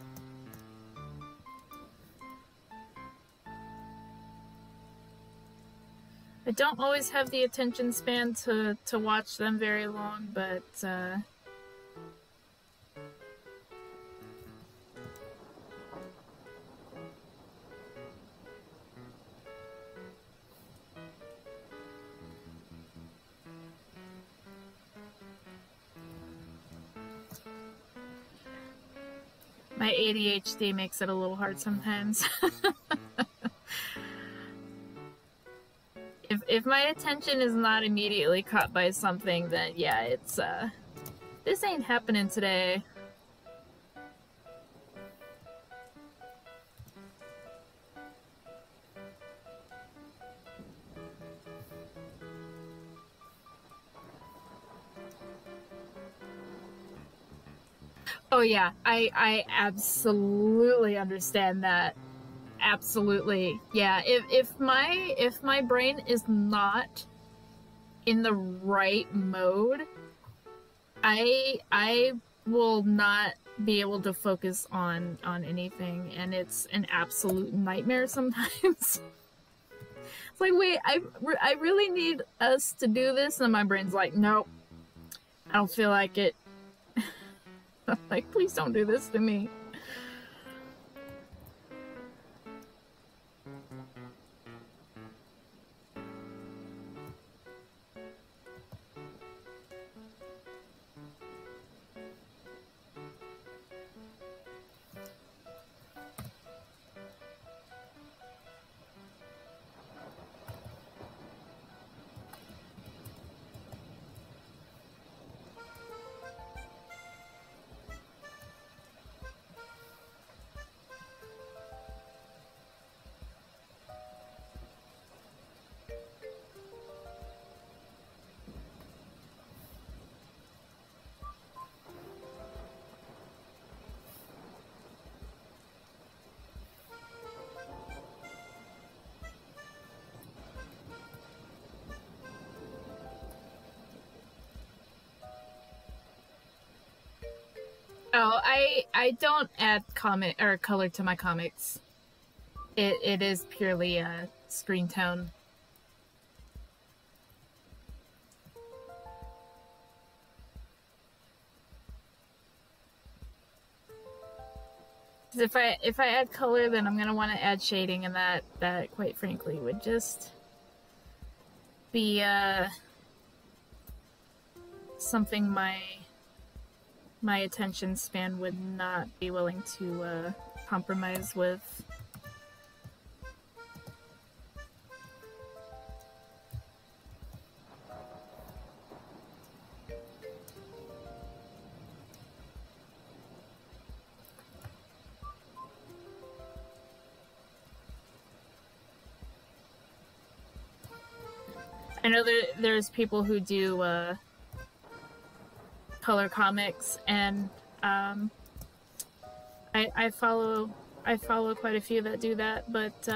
I don't always have the attention span to watch them very long, but my ADHD makes it a little hard sometimes. If my attention is not immediately caught by something, then yeah, it's this ain't happening today. Oh yeah, I absolutely understand that. Absolutely. Yeah, if my brain is not in the right mode, I will not be able to focus on anything, and it's an absolute nightmare sometimes. It's like, wait, I really need us to do this, and my brain's like, nope, I don't feel like it. Like, please don't do this to me. Oh, I don't add comic or color to my comics. It is purely a screen tone. If I add color, then I'm gonna want to add shading, and that quite frankly would just be something my attention span would not be willing to compromise with. I know there's people who do color comics, and I follow quite a few that do that, but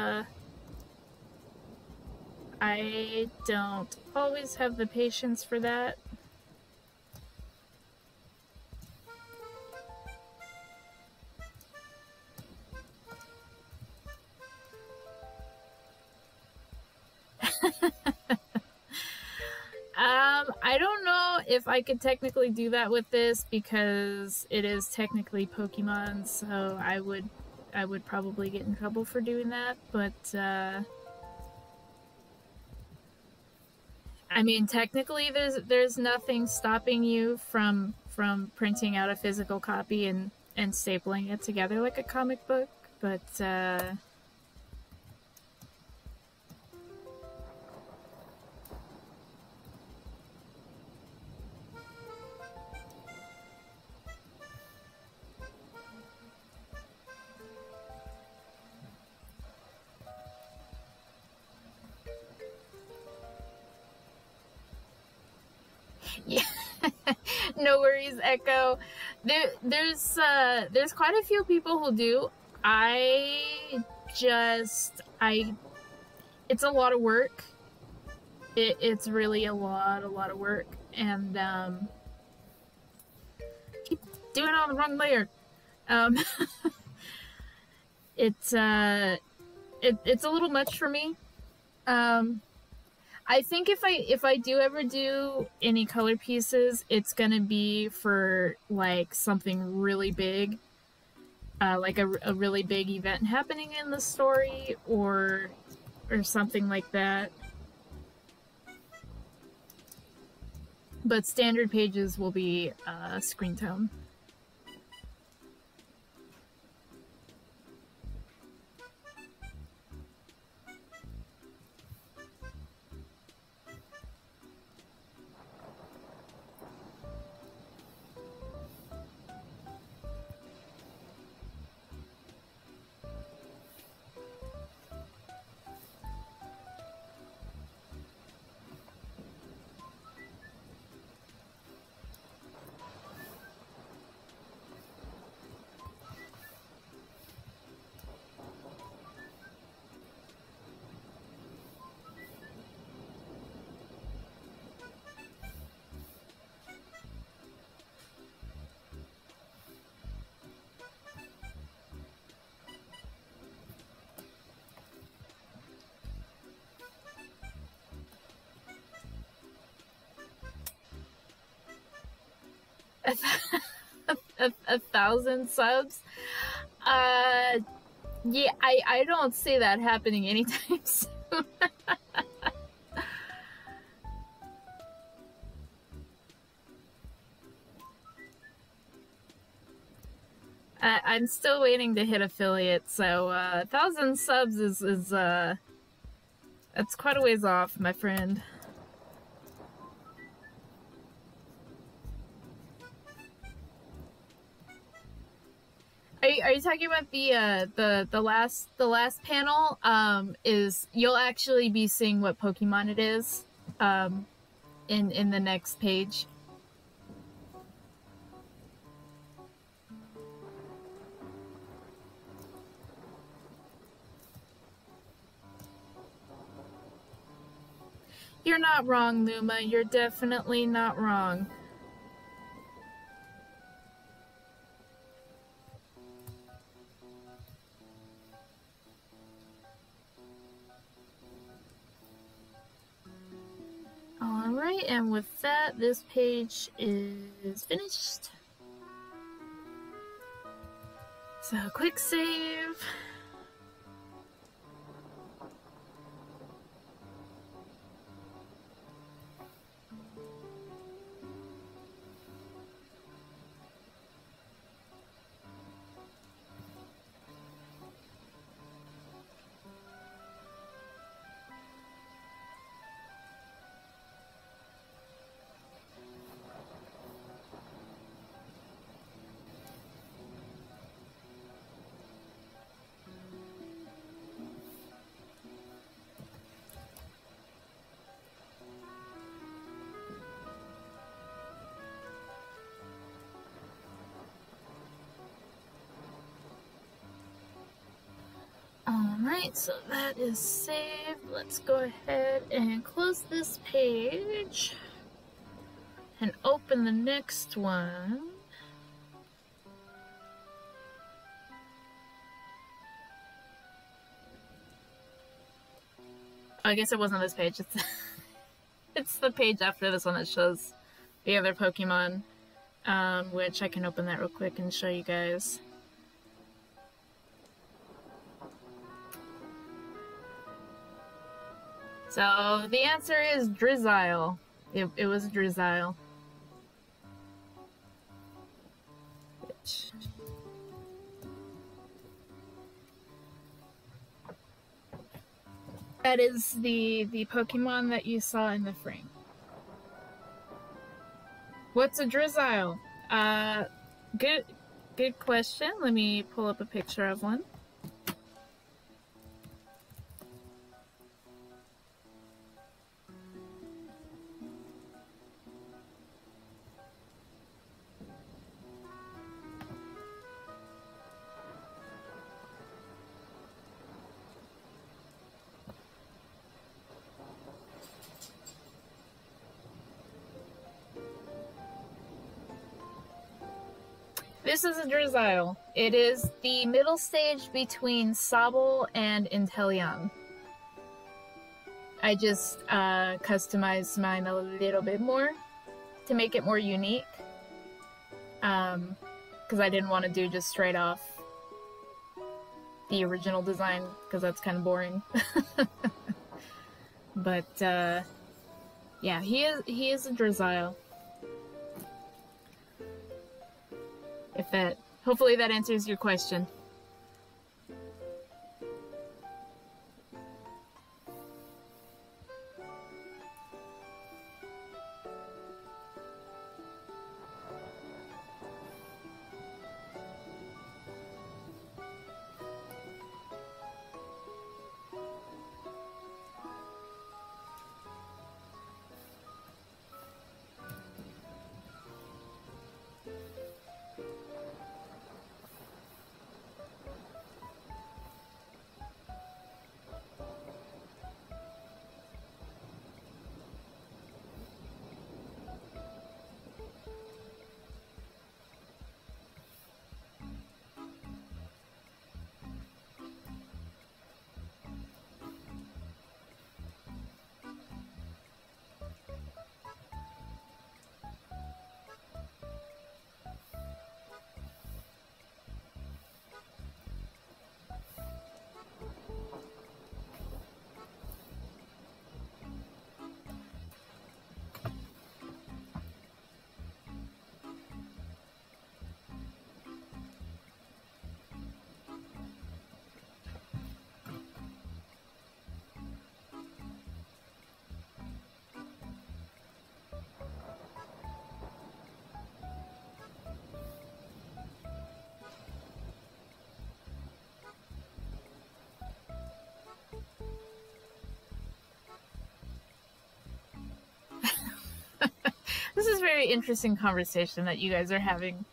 I don't always have the patience for that. I don't know if I could technically do that with this because it is technically Pokemon, so I would probably get in trouble for doing that, but I mean, technically there's nothing stopping you from printing out a physical copy and stapling it together like a comic book, but Yeah. No worries, Echo. There's quite a few people who do. It's a lot of work. It's really a lot of work, and keep doing it on the wrong layer. It's it's a little much for me. I think if I do ever do any color pieces, it's gonna be for like something really big, like a really big event happening in the story, or something like that. But standard pages will be screen tone. A 1,000 subs? Yeah, I don't see that happening anytime soon. I'm still waiting to hit affiliate, so 1,000 subs is that's quite a ways off, my friend. Are you talking about the last panel? Is you'll actually be seeing what Pokemon it is, in the next page. You're not wrong, Luma. You're definitely not wrong. Alright, and with that, this page is finished. So, quick save. Alright, so that is saved. Let's go ahead and close this page and open the next one. I guess it wasn't this page. It's the page after this one that shows the other Pokemon, which I can open that real quick and show you guys. So the answer is Drizzile. It was Drizzile. That is the Pokemon that you saw in the frame. What's a Drizzile? Good question. Let me pull up a picture of one. This is a Drizzile. It is the middle stage between Sobble and Inteleon. I just customized mine a little bit more to make it more unique. Because I didn't want to do just straight off the original design, because that's kind of boring. But yeah, he is a Drizzile. Hopefully that answers your question. This is a very interesting conversation that you guys are having.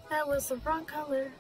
That was the wrong color.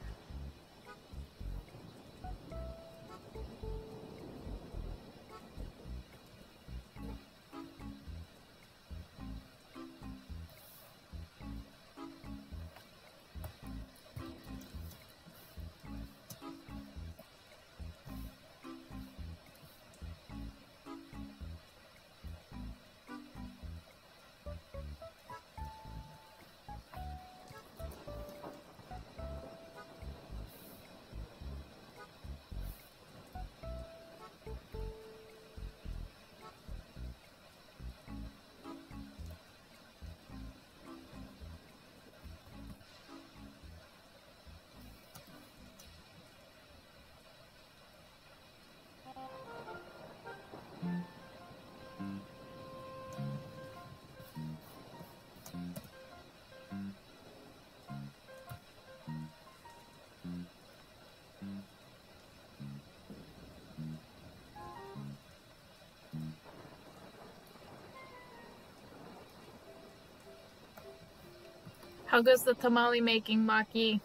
How goes the tamale making, Maki?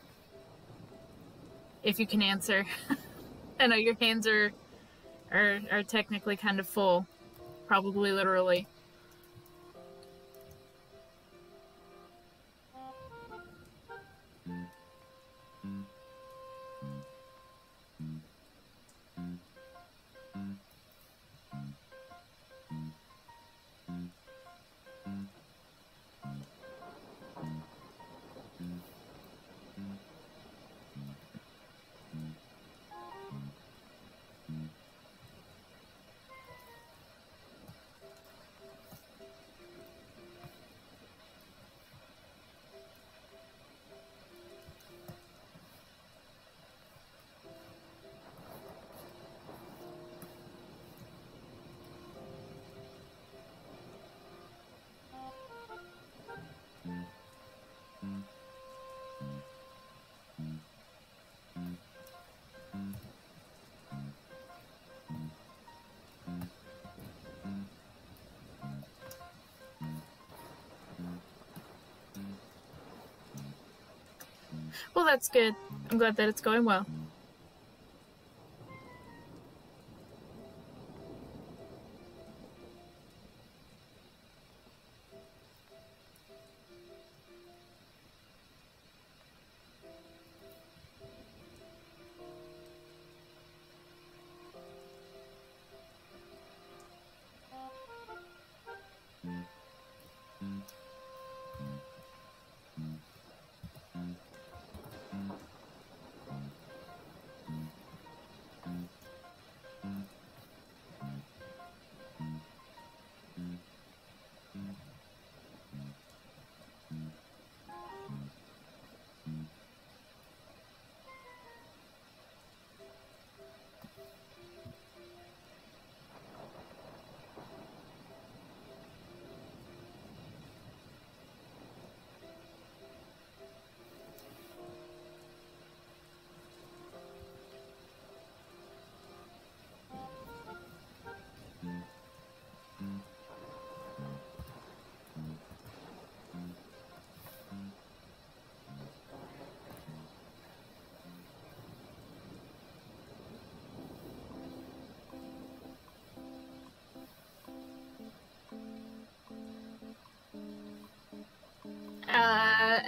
If you can answer. I know your hands are technically kind of full. Probably literally. Well, that's good. I'm glad that it's going well.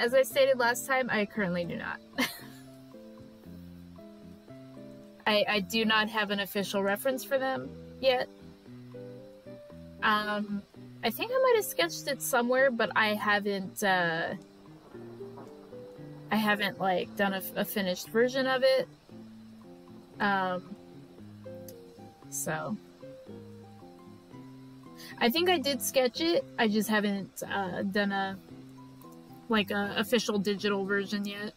as I stated last time, I currently do not. I do not have an official reference for them yet. I think I might have sketched it somewhere, but I haven't like done a finished version of it. So I think I did sketch it. I just haven't done a official digital version yet.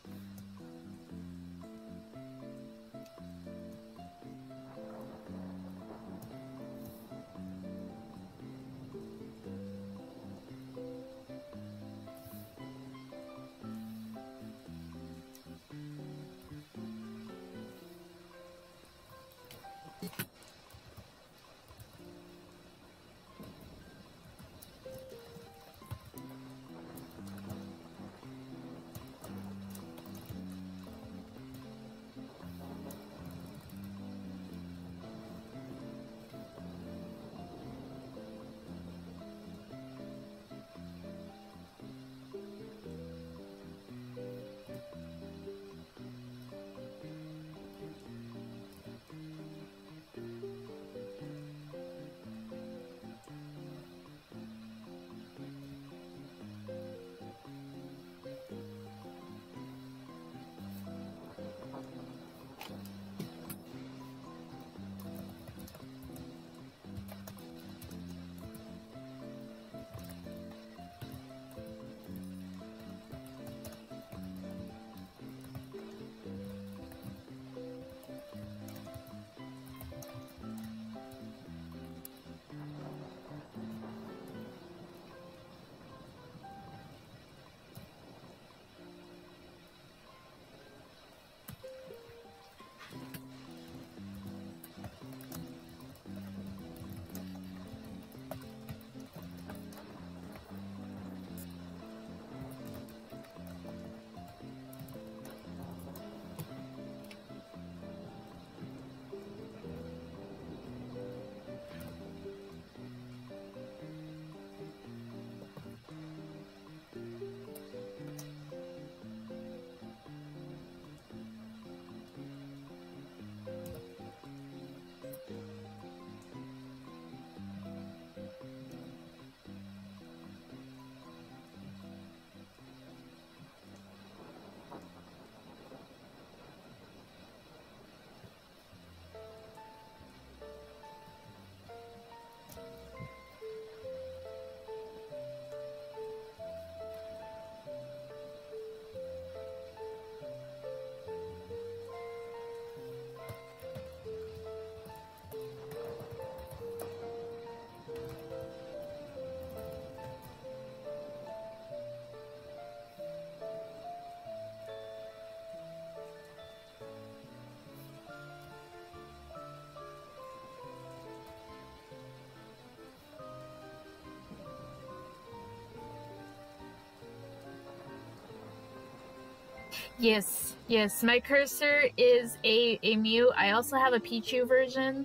Yes, yes. My cursor is a Mew. I also have a Pichu version,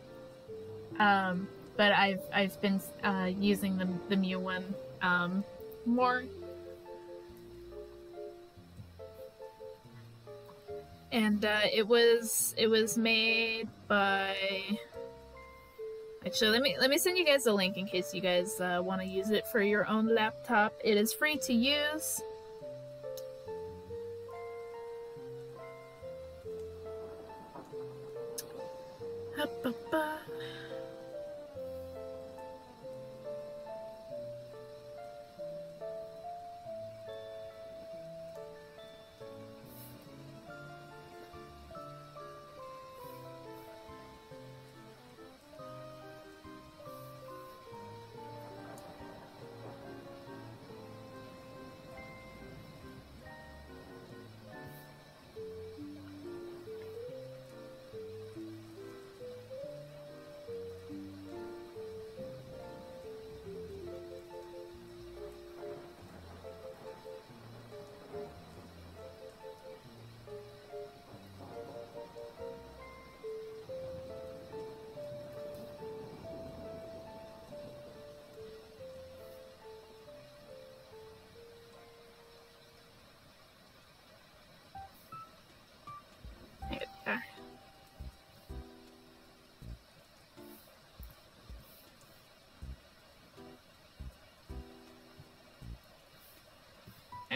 but I've been using the Mew one more. And it was made by. Actually, let me send you guys a link in case you guys want to use it for your own laptop. It is free to use.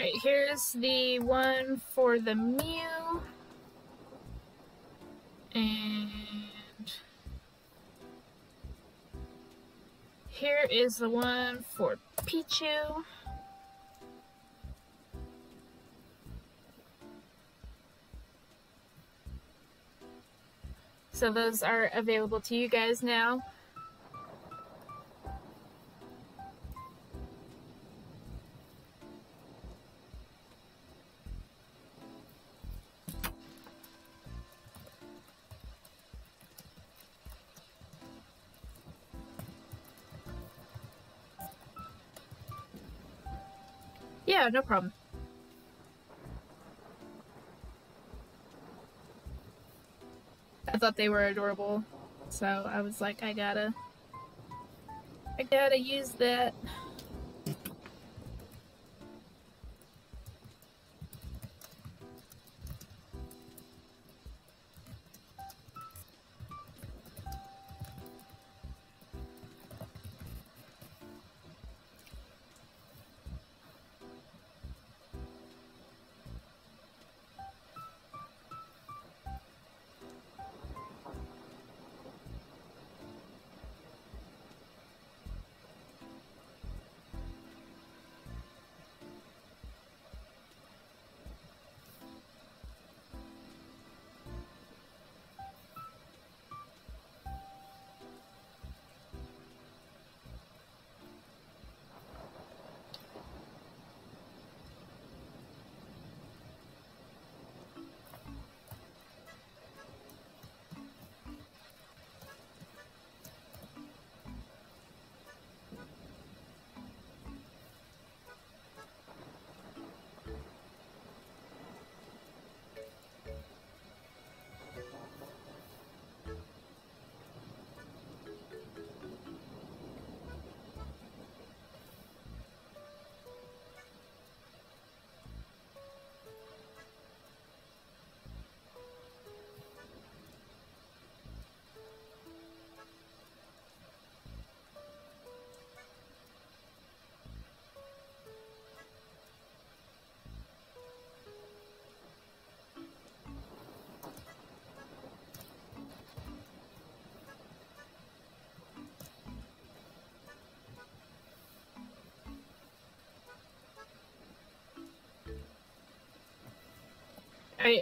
Alright, here's the one for the Mew. And here is the one for Pichu. So those are available to you guys now. Yeah, no problem. I thought they were adorable, so I was like, I gotta use that.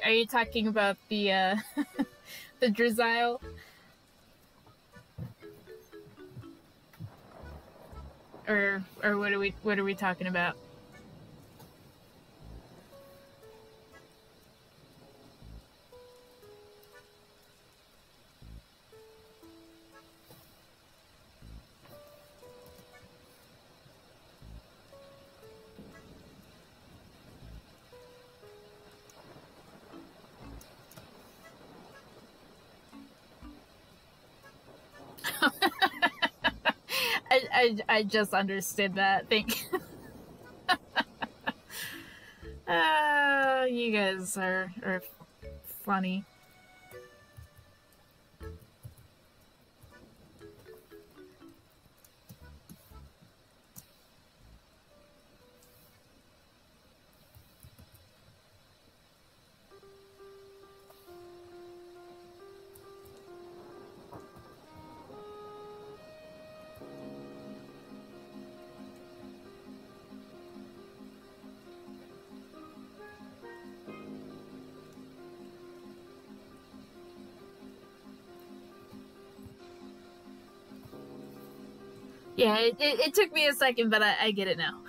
Are you talking about the the Drizzile? Or what are we talking about? I just understood that. Thank you. You guys are funny. Yeah, it took me a second, but I get it now.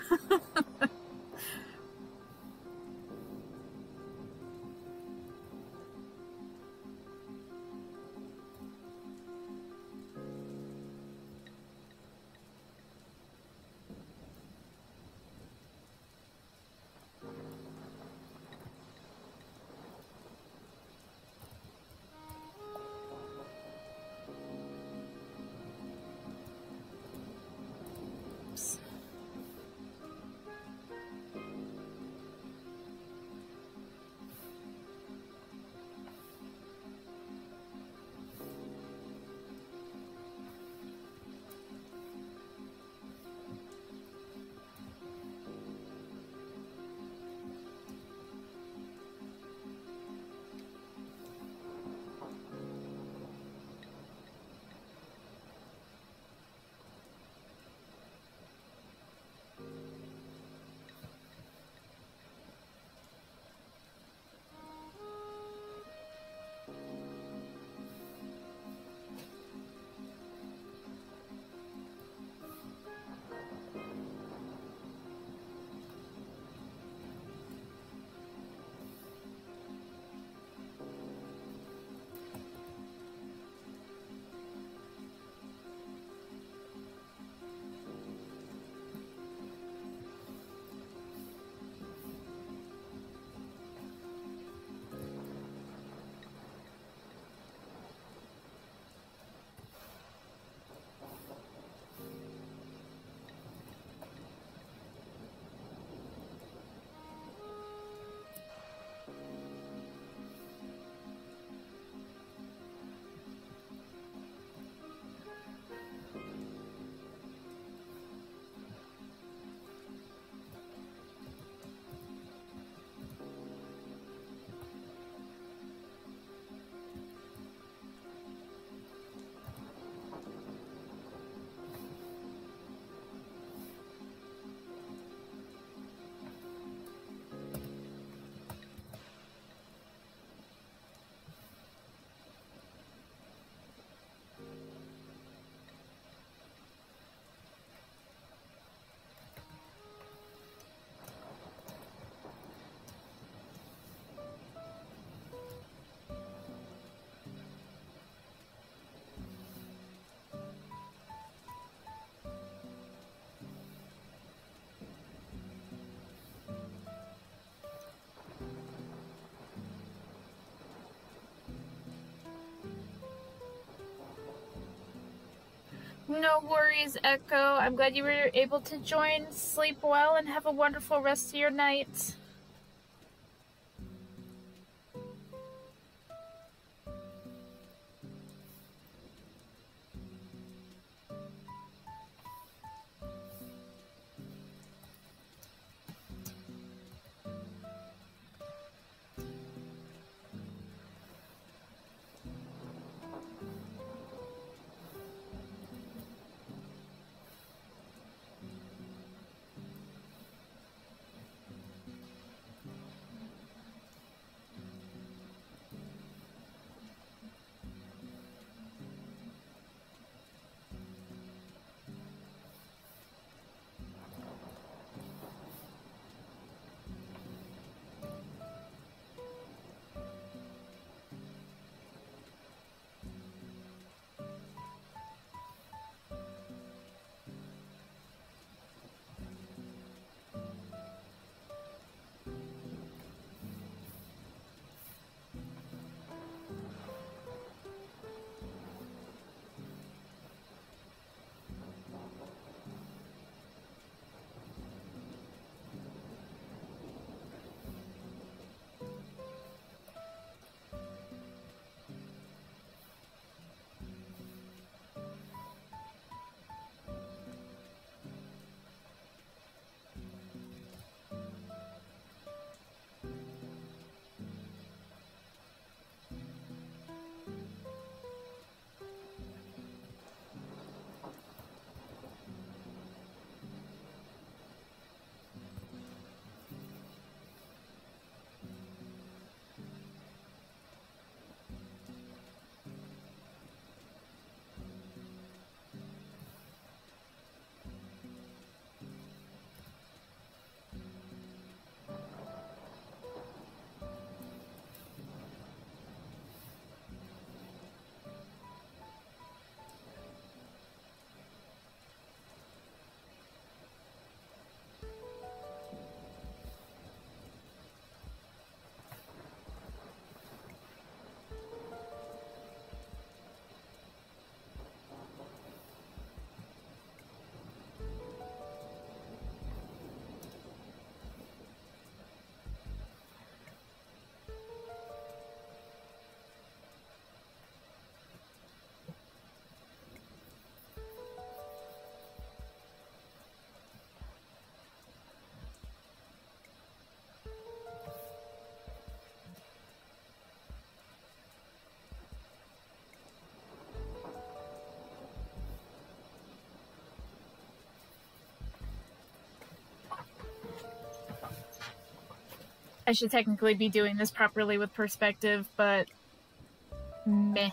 No worries, Echo. I'm glad you were able to join. Sleep well and have a wonderful rest of your night. I should technically be doing this properly with perspective, but meh.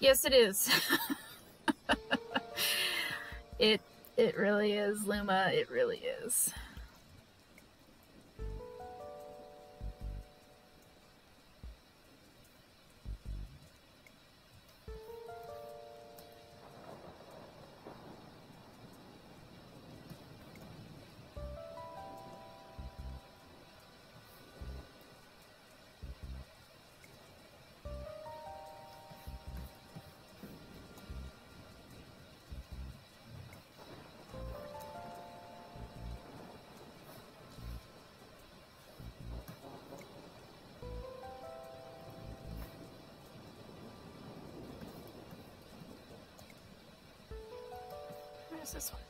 Yes, it is. It really is, Luma. It really is. was this one?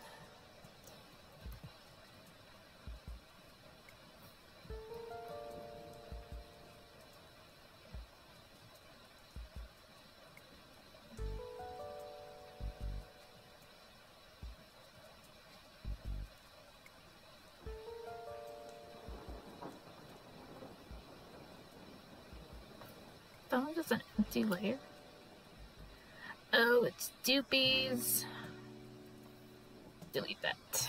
That one is an empty layer. Oh, it's Doopies. Delete that.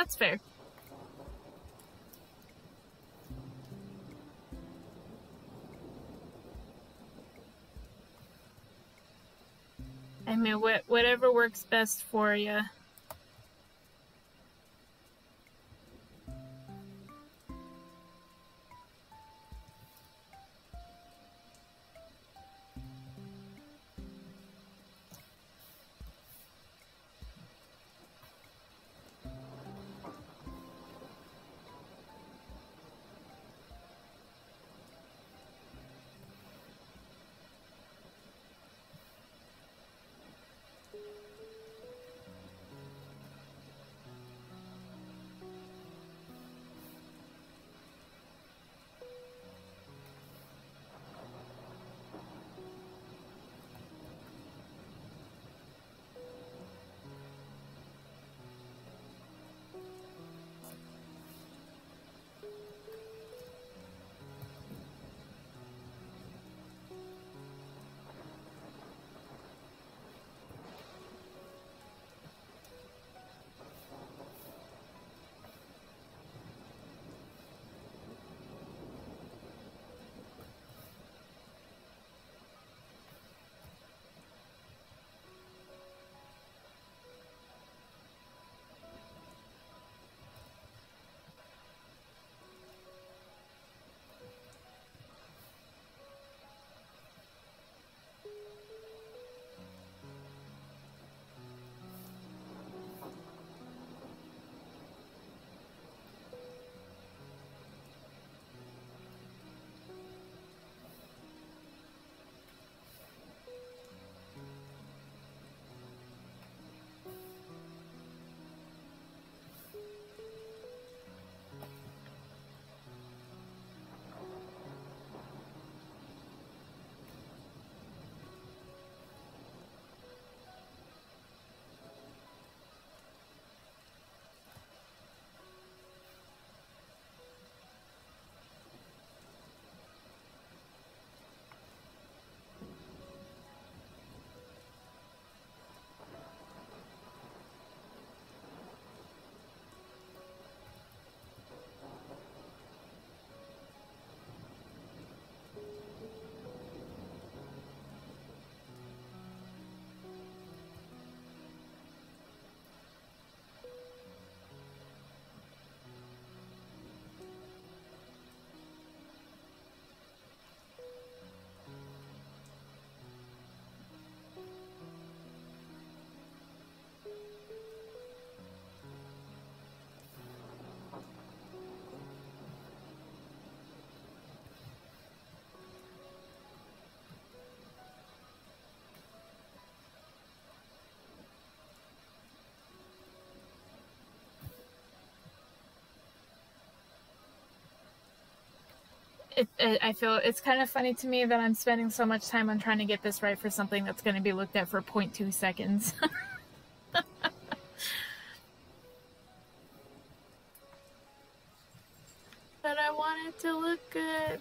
That's fair. I mean, whatever works best for you. I feel it's kind of funny to me that I'm spending so much time on trying to get this right for something that's going to be looked at for 0.2 seconds. But I want it to look good.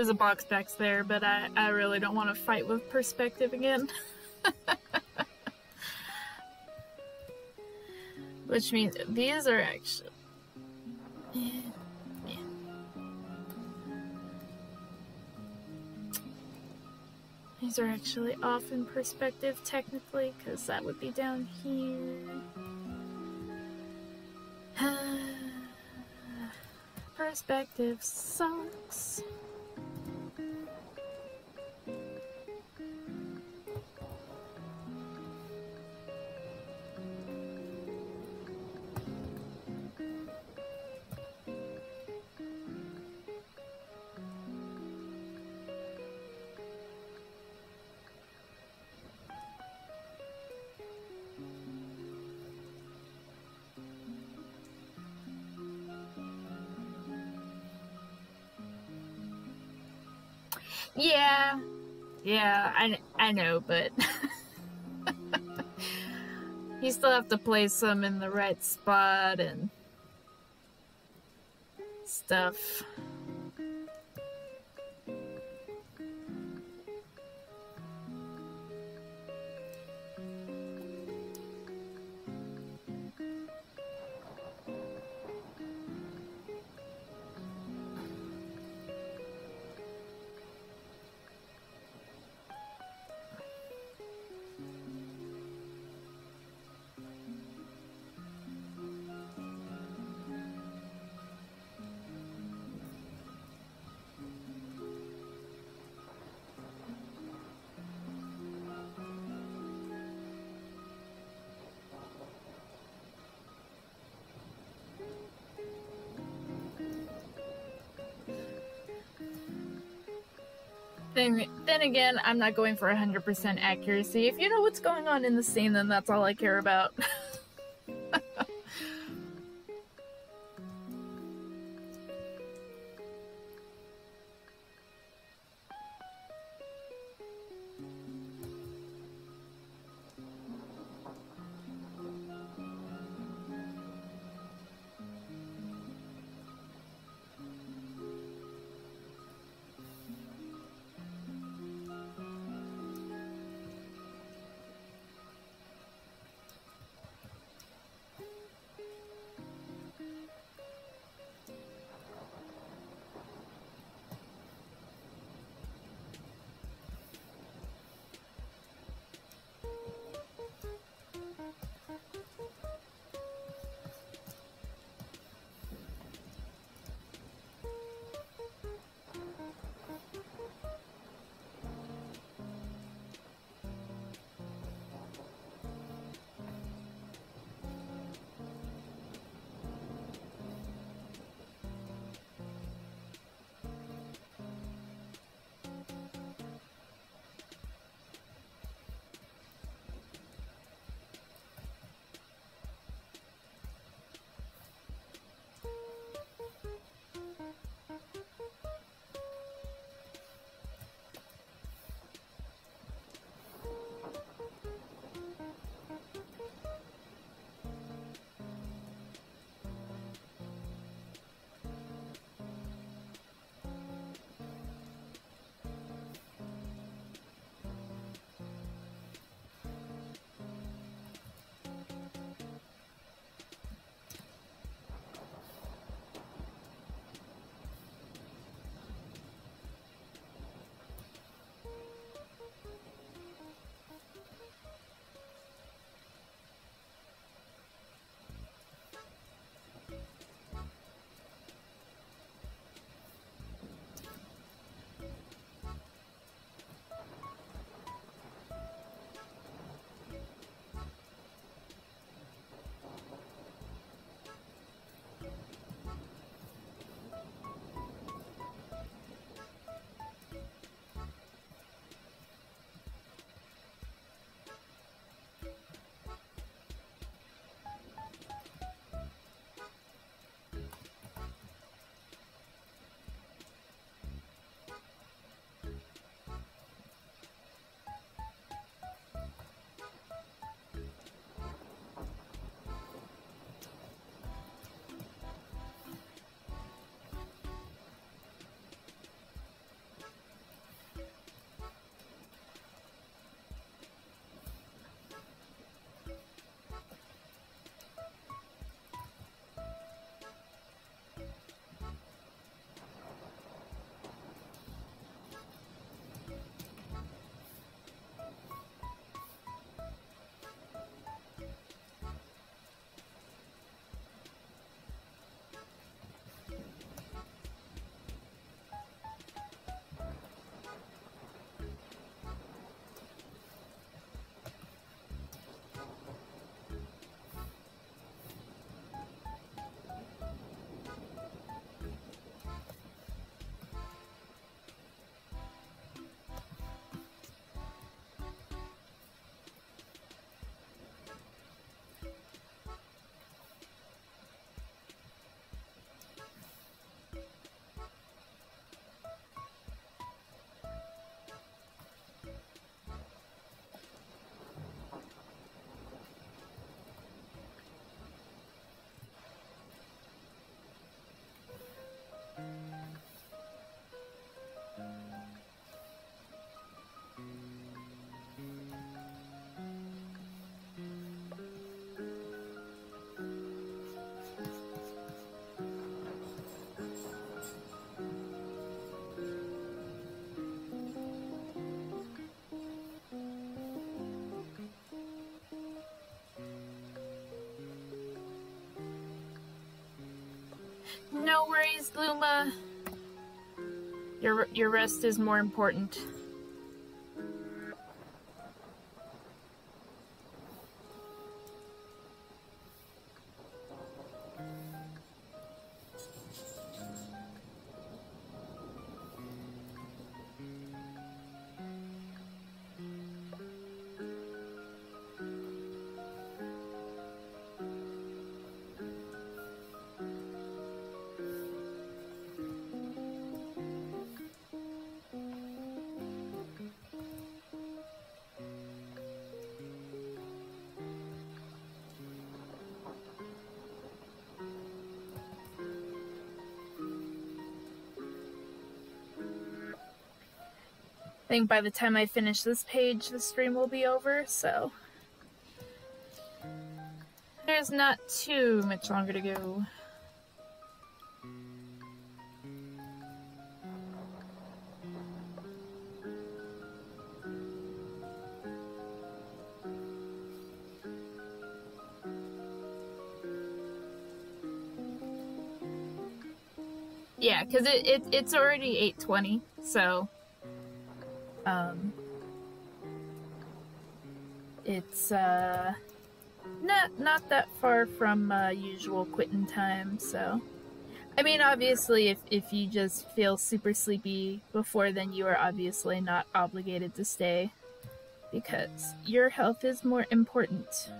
There's a box back there, but I really don't want to fight with perspective again. Which means these are actually... Yeah. These are actually off in perspective, technically, because that would be down here. Perspective sucks. Yeah, I know, but you still have to place them in the right spot and stuff. Then again, I'm not going for 100% accuracy. If you know what's going on in the scene, then that's all I care about. No worries, Luma. Your rest is more important. I think by the time I finish this page, the stream will be over, so there's not too much longer to go. Yeah, because it's already 8:20, so it's not that far from usual quitting time. So I mean, obviously, if you just feel super sleepy before then, you are obviously not obligated to stay because your health is more important.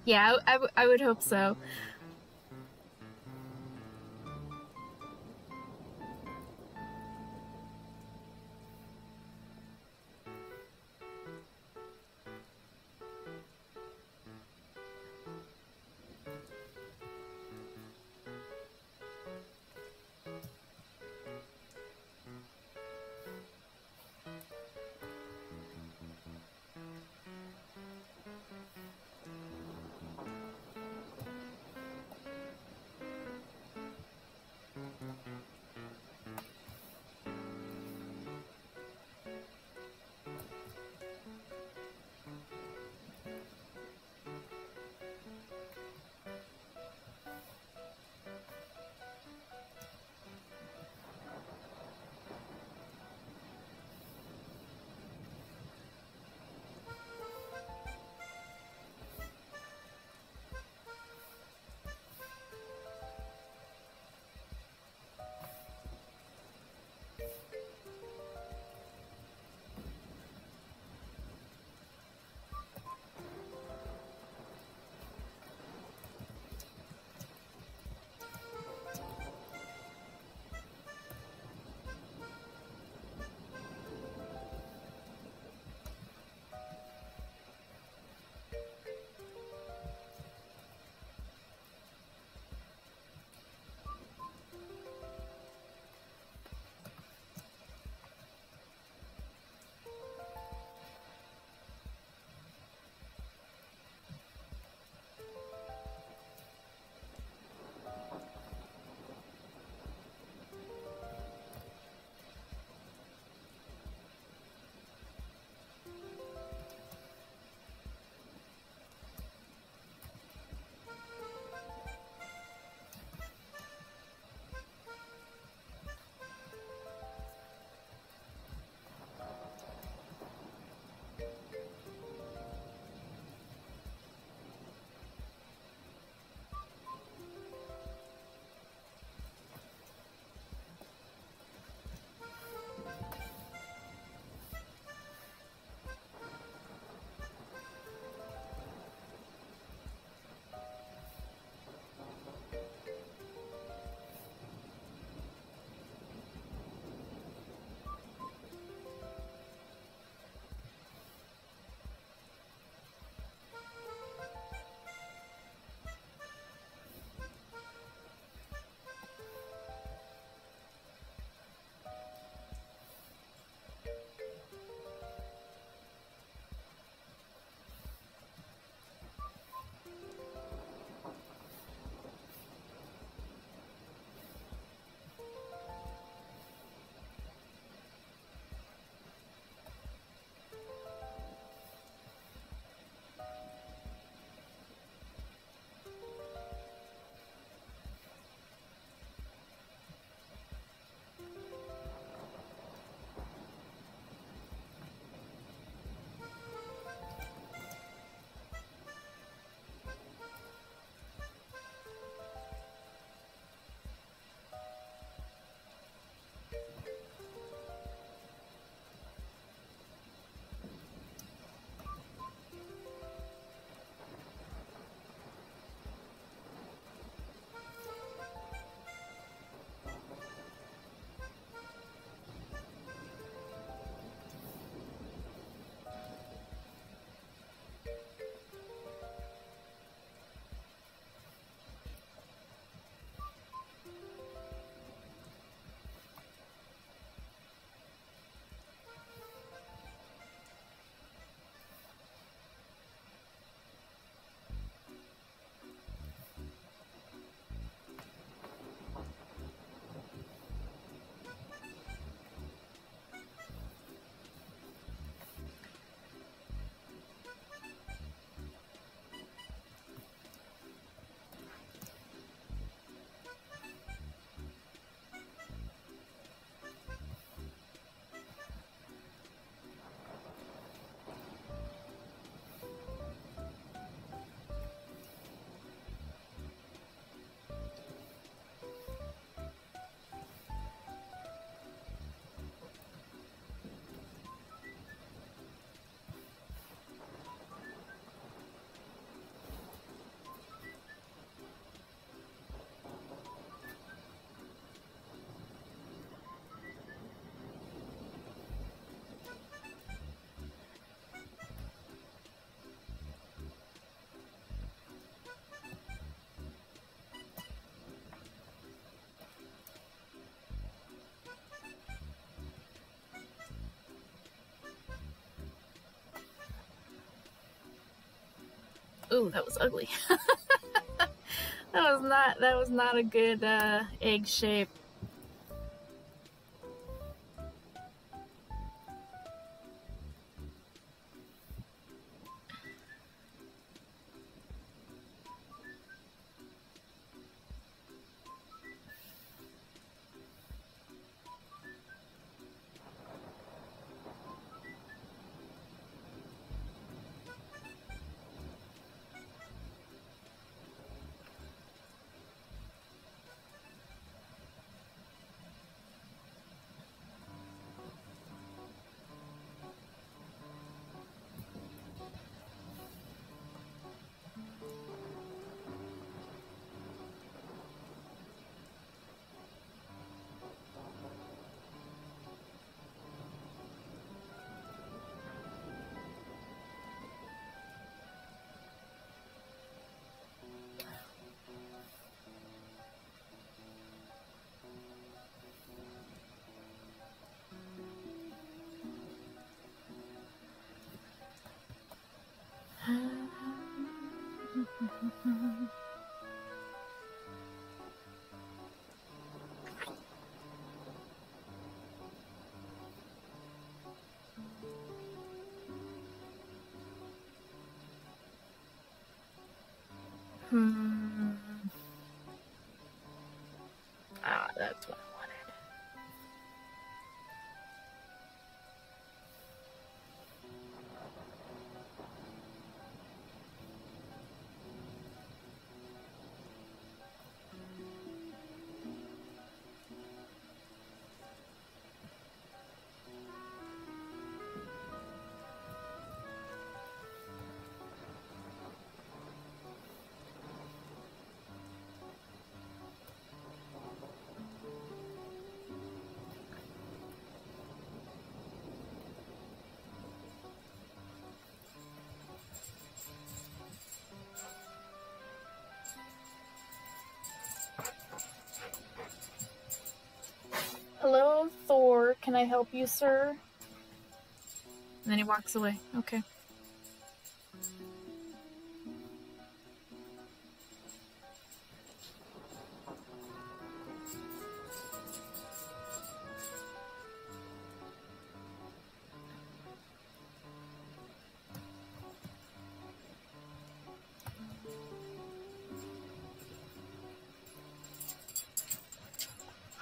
Yeah, I would hope so. Ooh, that was ugly. That was not a good egg shape. Ah, that's what I wanted. Hello, Thor. Can I help you, sir? And then he walks away. Okay.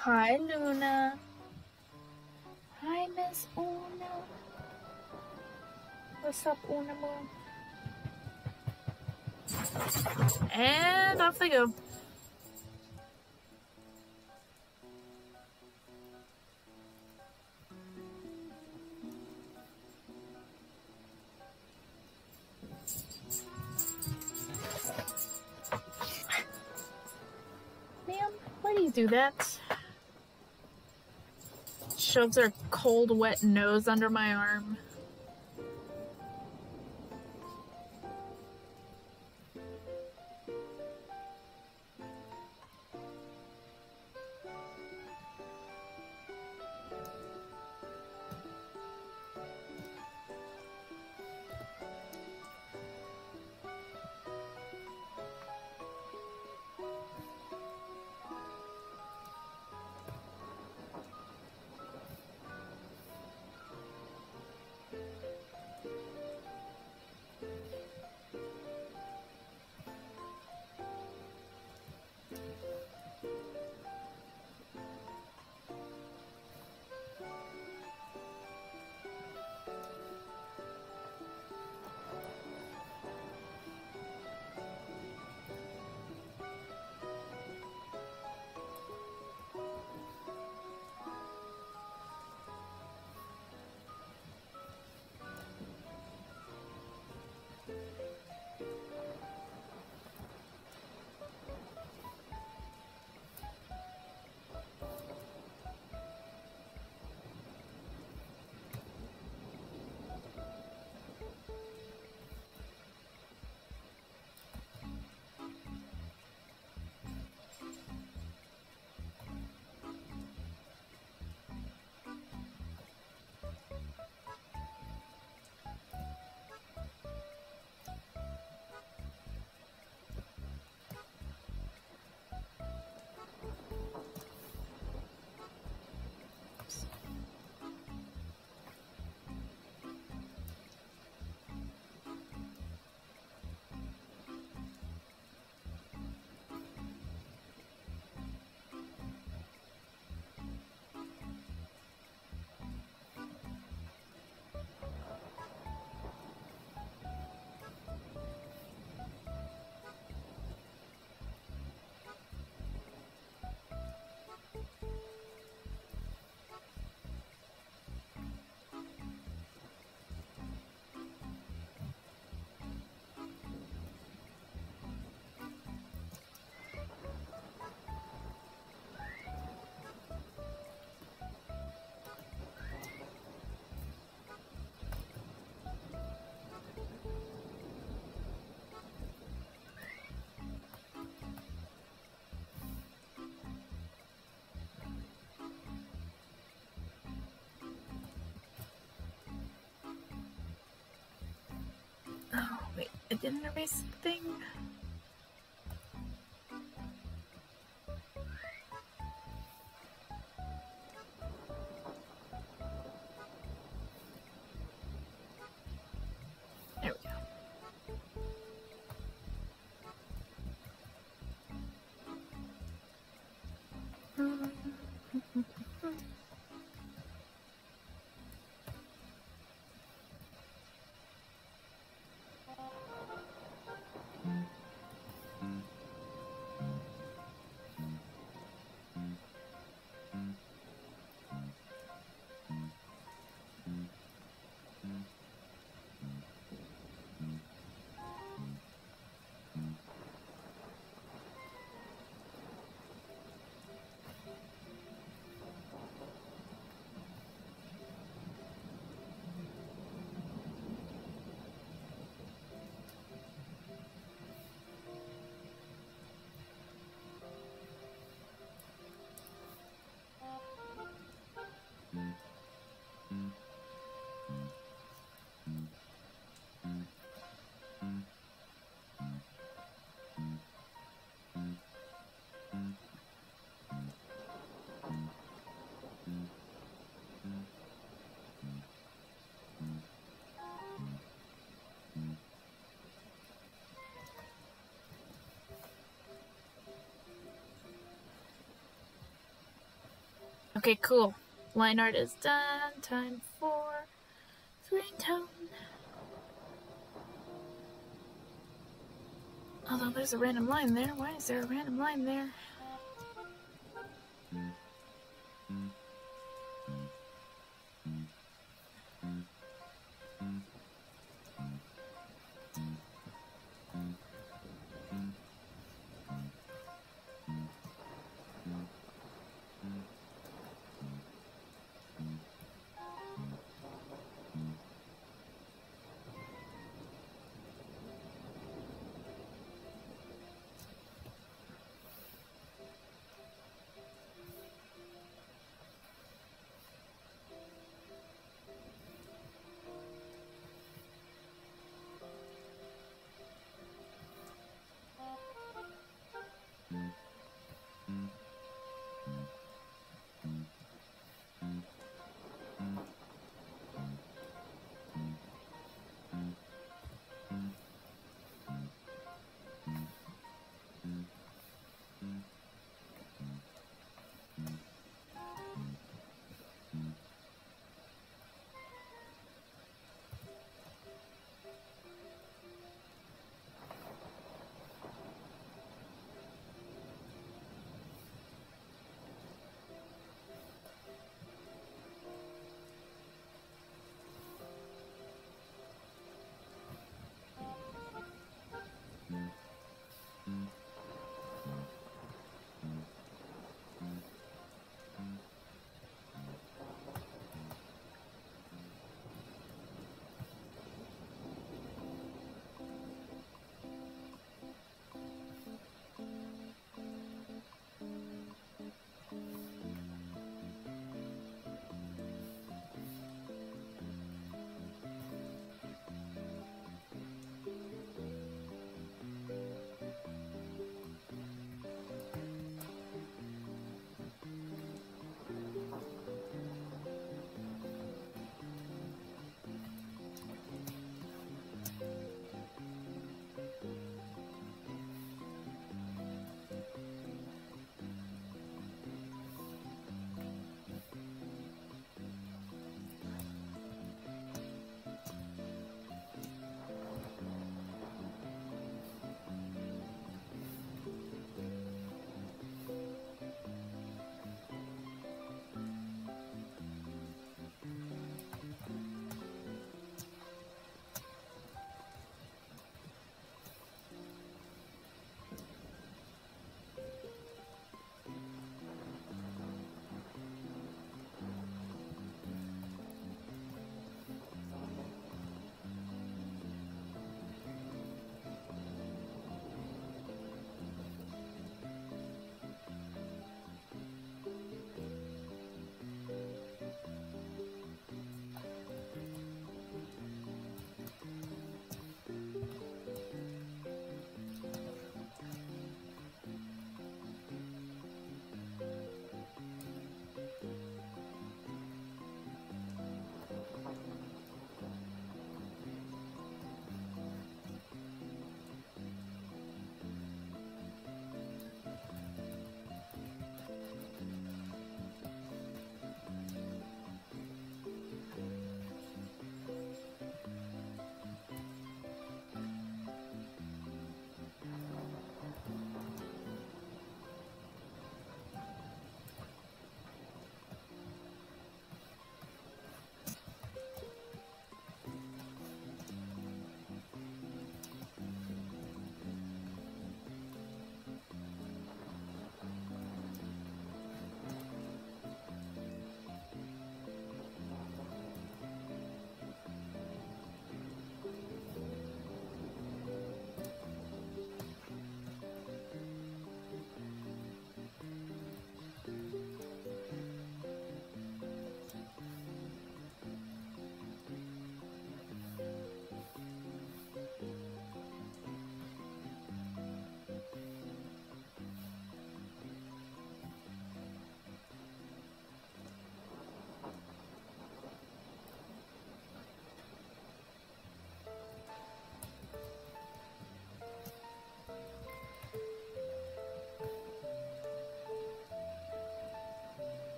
Hi, Luna. Hi, Miss Una. What's up, Una Moon? And off they go. Ma'am, why do you do that? Shoves her cold, wet nose under my arm. didn't erase the thing. There we go. Okay, cool. Line art is done. Time for screen tone. Although there's a random line there. Why is there a random line there?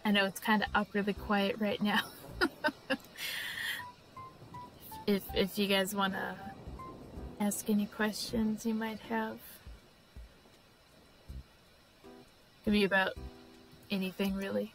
I know it's kind of awkwardly quiet right now. If you guys want to ask any questions you might have. Could be about anything, really.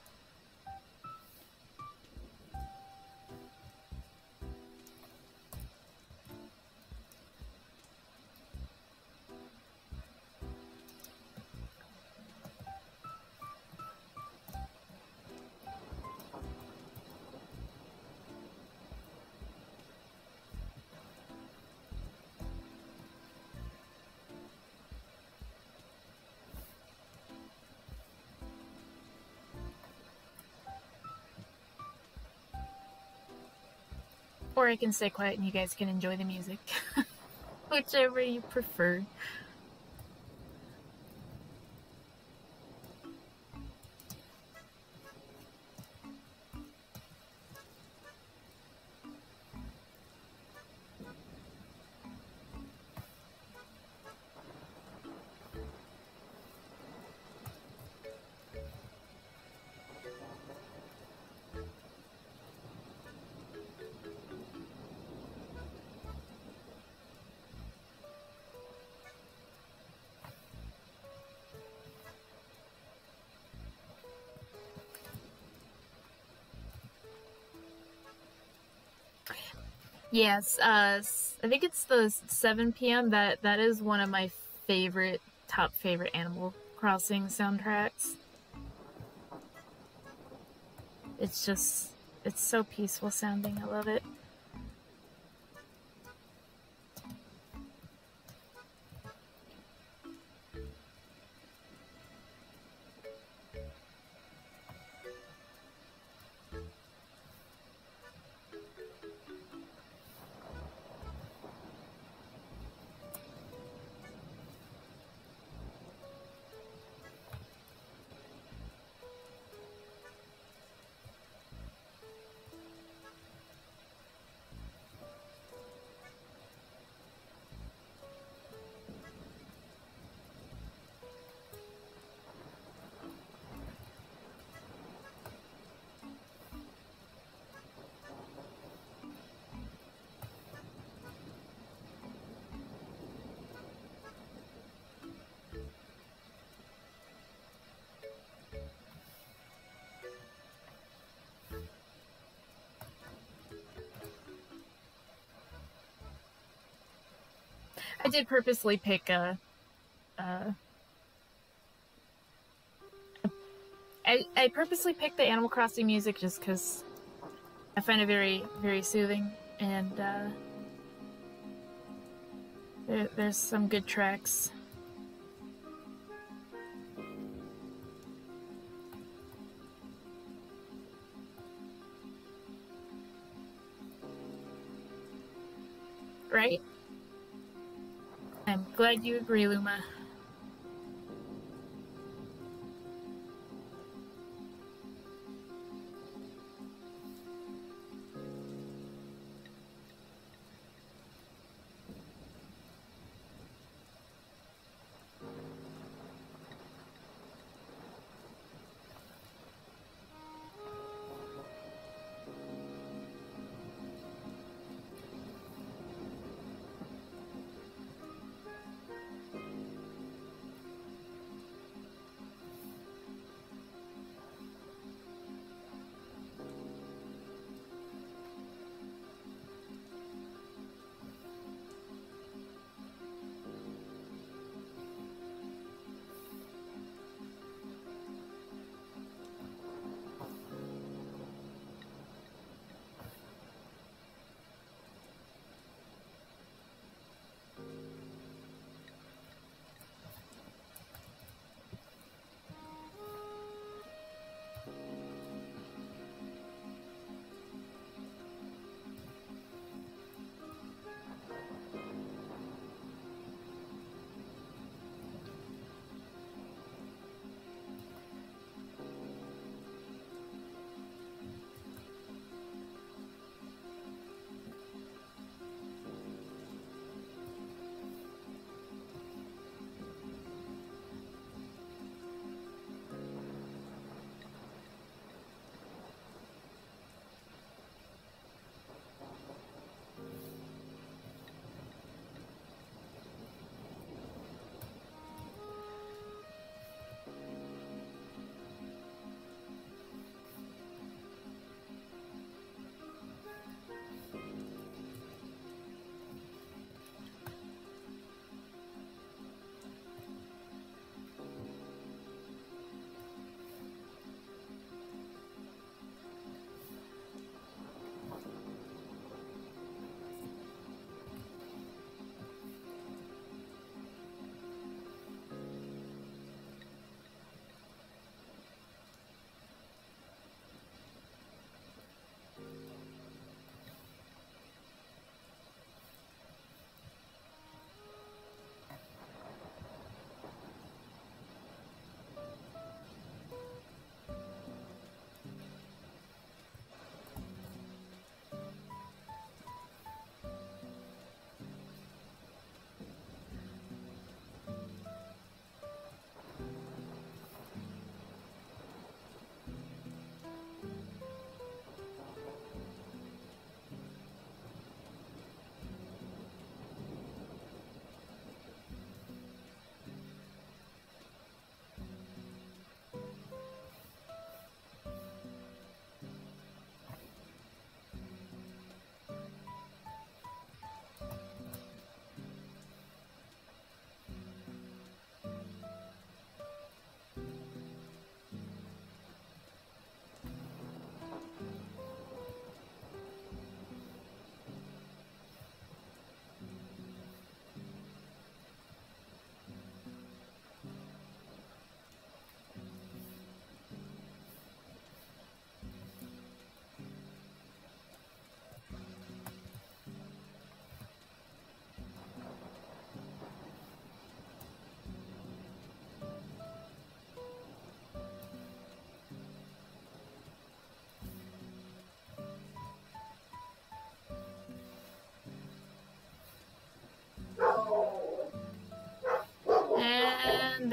Or I can stay quiet and you guys can enjoy the music. Whichever you prefer. Yes, I think it's the 7 p.m. That is one of my top favorite Animal Crossing soundtracks. It's so peaceful sounding. I love it. I did purposely pick I purposely picked the Animal Crossing music just because I find it very, very soothing, and there's some good tracks. Right? I'm glad you agree, Luma.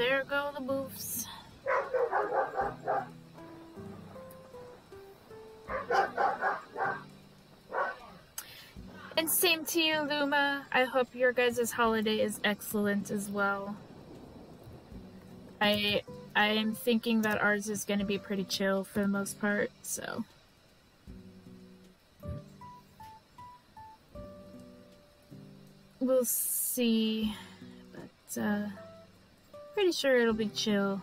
there go the boofs. And same to you, Luma. I hope your guys' holiday is excellent as well. I am thinking that ours is going to be pretty chill for the most part, so. We'll see, but pretty sure it'll be chill.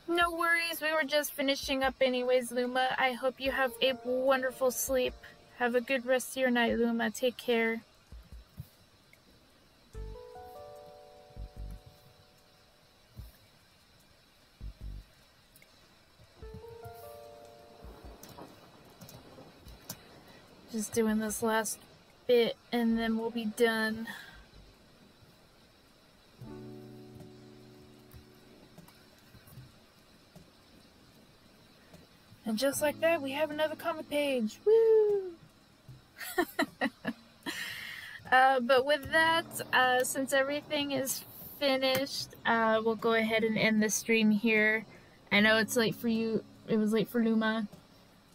No worries, we were just finishing up anyways, Luma. I hope you have a wonderful sleep. Have a good rest of your night, Luma. Take care. Just doing this last bit and then we'll be done. And just like that, we have another comic page. Woo! But with that, since everything is finished, we'll go ahead and end the stream here. I know it's late for you. It was late for Luma.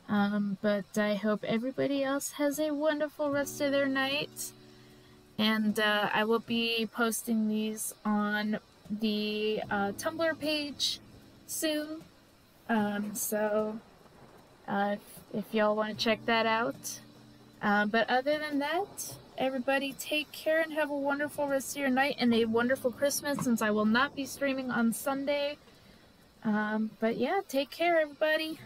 But I hope everybody else has a wonderful rest of their night. And I will be posting these on the Tumblr page soon. So if y'all want to check that out. But other than that, everybody take care and have a wonderful rest of your night and a wonderful Christmas, since I will not be streaming on Sunday. But yeah, take care, everybody.